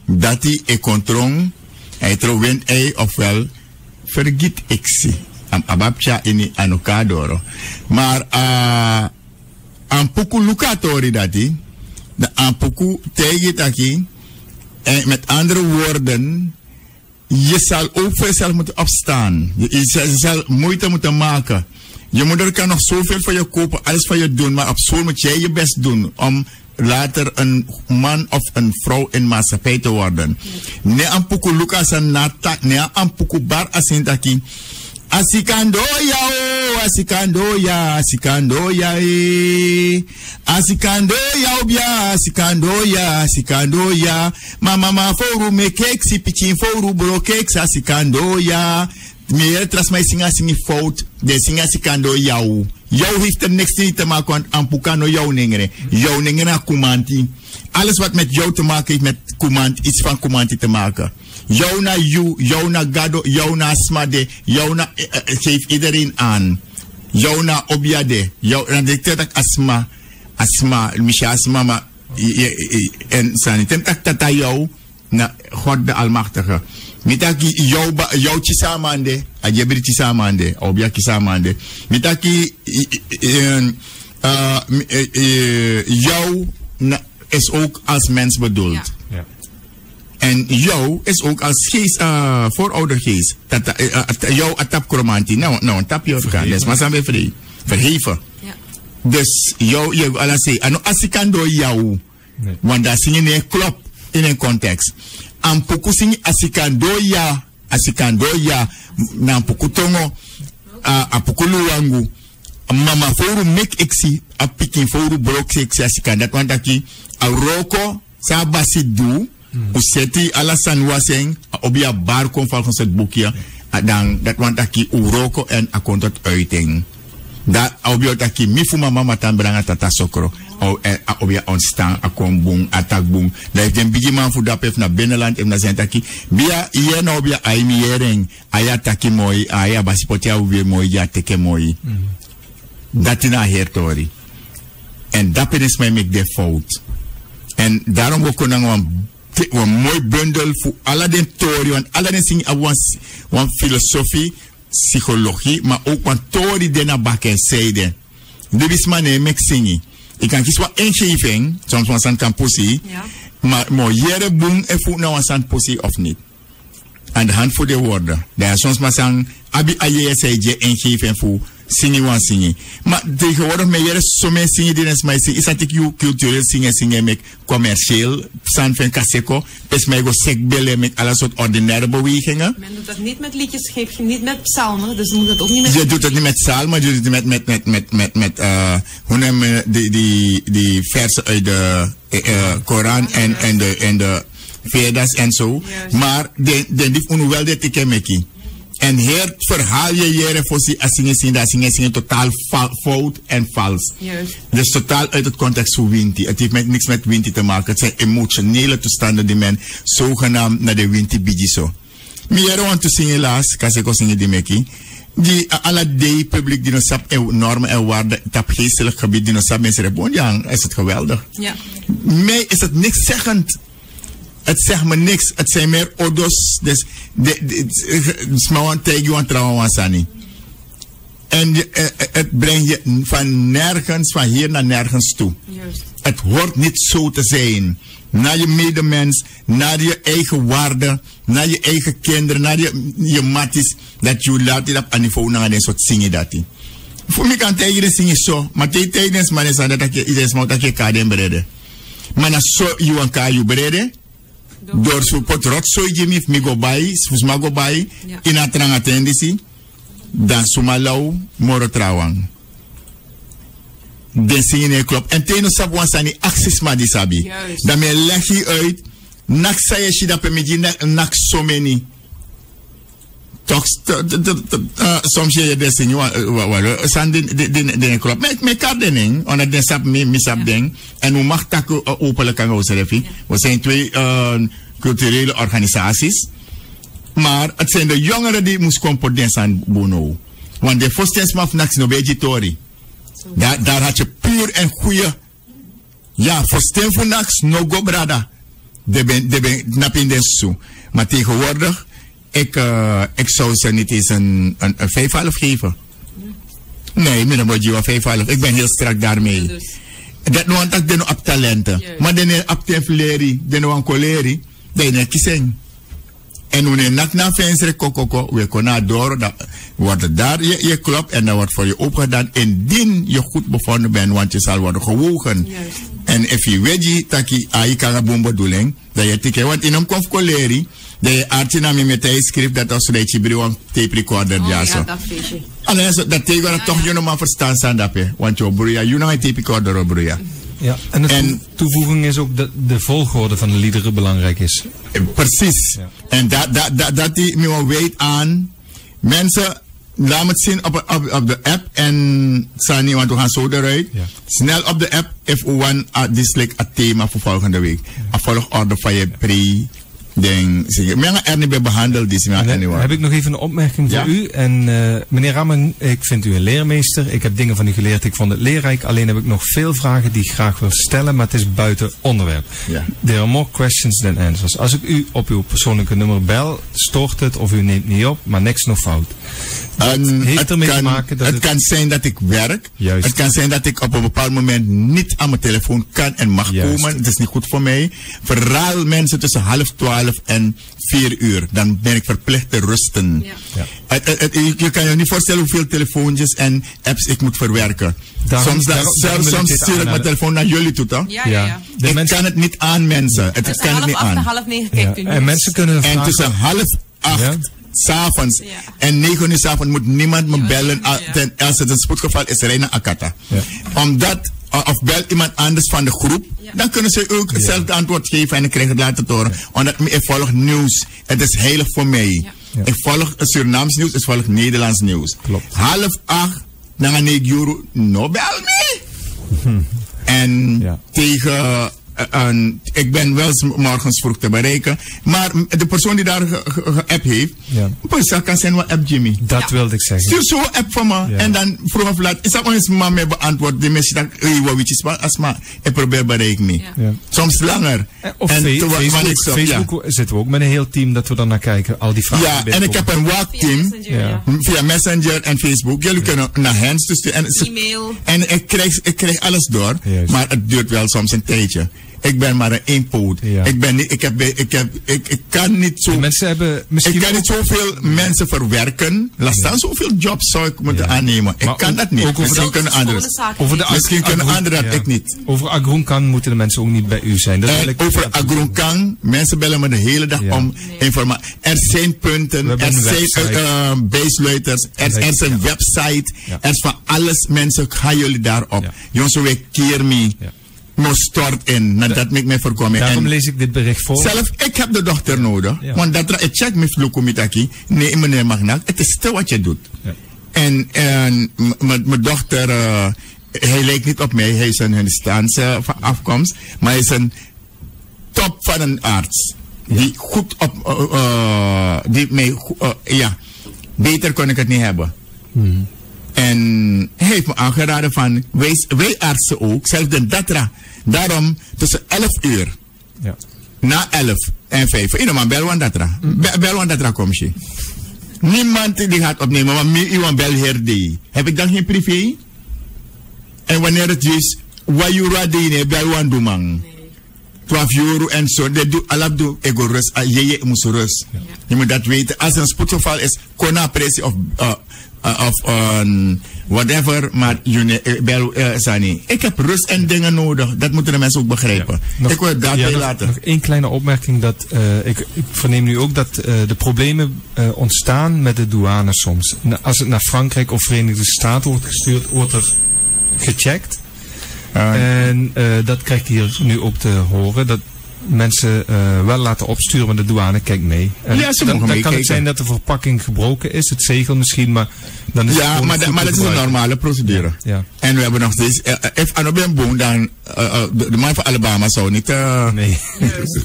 dati e kontrong, hij trouwent hij ofwel vergiet exi. Am ababcha ini anukadoro. Maar an puku lukatori dati, an puku tegitaki, en met andere woorden, je zal ook voor jezelf moeten opstaan. Je zal moeite moeten maken. Je moeder kan nog zoveel voor je kopen, alles voor je doen, maar op school moet jij je best doen om later een man of een vrouw in maatschappij te worden. Ne ampuku Lucas en Natak, ne ampuku bar asintaki. Asikandoya o, asikandoya, asikandoya asikandoya obia, asikandoya, asikandoya. Mama foru me keksi, pichin foru bro keks, asikandoya. Meer tras mij singa fout, de singa sikando jou. Jou heeft er niks te maken, want ampukano jou nengere. Jou nengere kumanti. Alles wat met jou te maken heeft met kumanti, iets van kumanti te maken. Jou na you, jou na gado, jou na smade, jou na geef iedereen aan. Jou na obiade, jou na dictator asma, misha asma, maar en sanitem tak tata jou na God de Almachtige. Mitaki jou chisamande, a jebri chisamande, obia chisamande. Mitaki jou is ook als mens bedoeld. Ja. Ja. En jou is ook als geest, vooroudergeest. Jou atap kromanti. Nou, een tapje gaan. Dus maar zijn we vrij. Vergeven. Ja. Dus jou, je alles zei, ano asikando jou. Nee. Want dat zingen niet klopt in een context. An puku singi asikandoya na puku tongo a puku luwangu mama foru mek exi a pikin foru brok exi asikandat wantaki a roko sa basidu useti ala sanwaseng obia bar kon val set boekje dan dat wantaki u roko en a kontot uiting da obia taki mifu mama tan branga tata sokro o obia ontstaan a kon boom attack boom da heeft een bigi man voor dat heeft naar binnenland en naar zijn taki bia hier nou obia aimiering aya taki mooi aya basipotia weer mooi ja teke mooi dat is na hertori en dat is mij make de fout en daarom we kunnen een mooi bundel voor alle den tori want alle den sing wan filosofie psychologie maar ook wan tori den na bakken zijde de wismane mek singi ik kan kies wat ingeving, soms van zijn campusie, maar jere boem en voet nou aan pussy of niet. Aan de hand voor de woorden. Daar soms maar zijn abi aye je ingeving voor zingen wan zingen. Maar tegenwoordig met jere sommige zingen die is mij is dat ik jou cultureel zingen met commercieel san van kaseko, dus mij go sekbellen met alle soort ordinaire bewegingen. Men doet dat niet met liedjes, geef je niet met psalmen, dus moet dat ook niet met. Je doet het niet met psalmen, maar je doet het met hoe nemen die versen uit de Koran en de Vedas en zo. Maar de dief wel dit ik heb meki. En hier verhaal je jaren voor zich als zingen totaal fout en vals. Juist. Dus totaal uit het context hoe wint hij. Het heeft niks met wint te maken. Het zijn emotionele toestanden die men zogenaamd naar de wint biedt zo. Meer want te zingen laat, kan ik ook zingen die meki. Die alle day publiek die ons op normen en waarden op geestelijk gebied die ons op mensen hebben. Ja, is het geweldig. Ja. Mij is het niks zeggend. Het zegt me niks. Het zijn meer odos. Dus smawan tegen je trouwen sani. En het brengt je van nergens, van hier naar nergens toe. Juist. Het hoort niet zo te zijn. Naar je medemens, naar je eigen waarde, naar je eigen kinderen, naar je matties. Dat je laat het op een niveau naar een soort zingen dat. Voor mij kan tegen de zingen zo, maar tijdens man is dat je iets moet dat je kaden bereden. Maar na zo je een kayu bereden, door zo pot rotzooi Jimmy, mi go bij, fusma go bij, in een trang attendisi, dan sumalau moro trawang. Den zingen in klop. En tegen sap wan sani access ma di sabi. Dan me leg je uit, nak saye shida pemiji nak so many. Toch, soms je de zingen, san den klop. Me kardening, on den sap mi sap ding. En hoe mag tak openlijk kan we zijn twee culturele organisaties. Maar het zijn de jongeren die moest comporten aan Bono. Want de voorstens maf naks no vegetori. Daar had je puur en goede. Ja, voorstel voor naks no go brada. De ben napin den zo. Maar tegenwoordig, ik zou ze niet eens een 5,5 geven. Nee, meer dan wat je 5,5. Ik ben heel strak daarmee. Dat nu antak de no op talenten. Maar de op tenfleri, de no an koleri, de ne kiseng. En wanneer nak na venster kokoko, we kunnen door, dan wordt daar je klop en dan wordt voor je opgedaan. Indien je goed bevonden bent, want je zal worden gewogen. Juist. En if je weet dat je aan kan een bedoeling, dat je tikken, want in een konfkoleri, dat je aardje naar me met hij schrijft dat als je bij een tape recorder ja zo. Alleen dat tegen toch je nog maar verstaan staan dat je, want je broeia, je nog een tape recorder op broeia. Ja, en de toevoeging is ook dat de volgorde van de liederen belangrijk is. Precies. Ja. En dat die me weet aan mensen, laat het zien op de app en Sani, want we gaan zo eruit. Ja. Snel op de app, if one dit is het thema voor volgende week. Ja. Volgorde van je pre. Maar er niet bij behandeld is. Heb ik nog even een opmerking voor u. En meneer Rammen, ik vind u een leermeester. Ik heb dingen van u geleerd. Ik vond het leerrijk. Alleen heb ik nog veel vragen die ik graag wil stellen. Maar het is buiten onderwerp. Ja. There are more questions than answers. Als ik u op uw persoonlijke nummer bel, stoort het of u neemt niet op. Maar niks nog fout. Het kan zijn dat ik werk. Juist. Het kan zijn dat ik op een bepaald moment niet aan mijn telefoon kan en mag komen. Het is niet goed voor mij. Vooral mensen tussen 11:30 en 4 uur. Dan ben ik verplicht te rusten. Ja. Je kan je niet voorstellen hoeveel telefoontjes en apps ik moet verwerken. Soms stuur ik mijn telefoon naar jullie toe, toch? Ja. Ik kan het niet aan, mensen. Het kan het niet aan. En mensen kunnen en tussen 7:30 s'avonds en 9 uur s'avonds moet niemand me bellen. Als het een spoedgeval is, Reina Akata. Ja. Omdat, of bel iemand anders van de groep, dan kunnen ze ook hetzelfde antwoord geven en ik krijg het later te horen. Omdat ik volg nieuws. Het is heilig voor mij. Ja. Ik volg Surinaams nieuws, ik volg Nederlands nieuws. Klopt. 7:30, dan ga ik euro, no bel me. En tegen... ik ben wel morgens vroeg te bereiken. Maar de persoon die daar geapp heeft, kan zijn wat app Jimmy. Dat wilde ik zeggen. Stuur zo'n app van me. Ja. En dan vroeg of laat, is dat wel eens maar mee beantwoord. Die mensen dat als maar ik probeer bereiken me. Ja. Soms langer. Of Facebook zitten we ook met een heel team dat we dan naar kijken. Al die vragen. Ja, en ik heb een WhatsApp-team. Via Messenger en Facebook. Jullie kunnen naar hen sturen. E-mail. En ik krijg alles door. Juist. Maar het duurt wel soms een tijdje. Ik ben maar een eenpoot. Ja. Ik kan niet zo. Ik kan niet zoveel mensen verwerken. Laat staan zoveel jobs zou ik moeten aannemen. Ik kan dat niet. Misschien kunnen anderen. Misschien kunnen anderen dat ik niet. Over Agroonkang moeten de mensen ook niet bij u zijn. Over Agroonkang, mensen bellen me de hele dag om informatie. Er zijn punten, er zijn bijsluiters, er is een website, er is van alles. Mensen, gaan jullie daarop. Jongens, we keer me. Stort in, dat maakt mij voorkomen. Daarom lees ik dit bericht voor. Zelf, ik heb de dochter nodig. Ja. Want dat ik check met Vloekumitaki. Nee, meneer Magnak, het is stil wat je doet. Ja. En mijn dochter, hij lijkt niet op mij. Hij is een Hindustaanse afkomst. Maar hij is een top van een arts. Ja. Die goed op, die mij, beter kon ik het niet hebben. En hij heeft me aangeraden van, wij artsen ook, zelfs de datra. Daarom tussen 11 uur, na 11 en 5 uur, iemand bel wan datra. Bel wan datra kom je. Niemand die gaat opnemen, maar iemand bel herde. Heb ik dan geen privé? En wanneer het is, wat je radine, bel wan doemang. €12 en zo. Dat doet alap doe ego rust. Je moet rust. Je moet dat weten. Als een spoedgeval is, kona pressie of whatever, maar Sani. Ik heb rust en dingen nodig. Dat moeten de mensen ook begrijpen. Ik wil daarbij laten. Nog één kleine opmerking. Dat, ik verneem nu ook dat de problemen ontstaan met de douane soms. Als het naar Frankrijk of Verenigde Staten wordt gestuurd, wordt er gecheckt. En dat krijg ik hier nu ook te horen. Dat mensen wel laten opsturen, maar de douane kijkt mee. En ja, ze mogen dan kan het zijn dat de verpakking gebroken is, het zegel misschien, maar dan is ja, maar dat is een normale procedure. Ja. En we hebben nog steeds, if Anobem Boon, dan de man van Alabama zou niet... nee.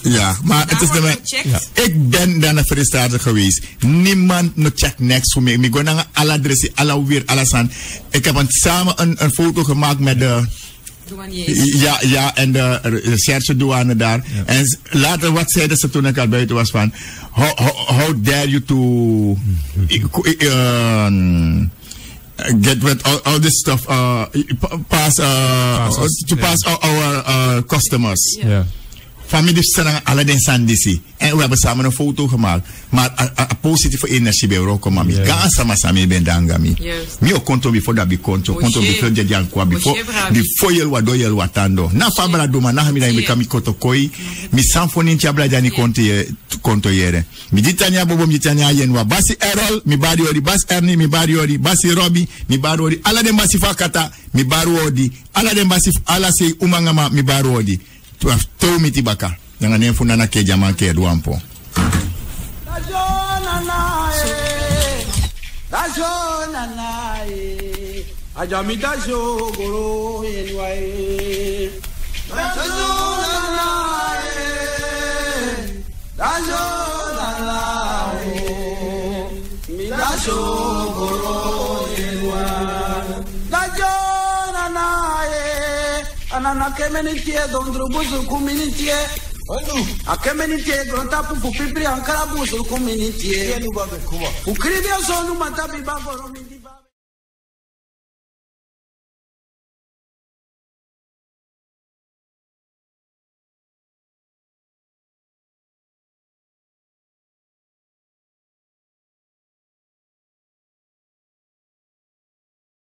Ja, maar het is de man... Ik ben dan een verstater geweest. Niemand no check next voor mij. Ik ga naar alle adressen, alle weer, alles aan. Ik heb samen een foto gemaakt met de... Ja, en de recherche douane daar. Ja. En later, wat zeiden ze toen ik al buiten was van... How dare you to... get with all this stuff... pass our customers. Yeah. Familie zijn alle den sandisi. En we hebben samen een foto gemaakt. Maar een positieve energie bij Roko mami. Ga sama sami ben dangami. Mi o konto before dat bi konto. Konto before je jankwa before yel wa do yel wa tando. Na fabra do ma na mi na mi kami koto koi. Mi sanfoni nchabla jani konto yere. Mi ditanya bobo mi ditanya yen wa basi Errol mi bari ori basi Ernie mi bari ori basi Robbie mi bari ori ala den basi fakata mi bari odi ala den basi ala se umangama mi bari odi. To miti baka yang ane funana ke jaman ke duampo ajamita jo goro enwai anana kemenitie dondro buzu kuminitie a kemenitie gronta pupu pipri ankara buzu kuminitie ukribia sonu matabi bagoro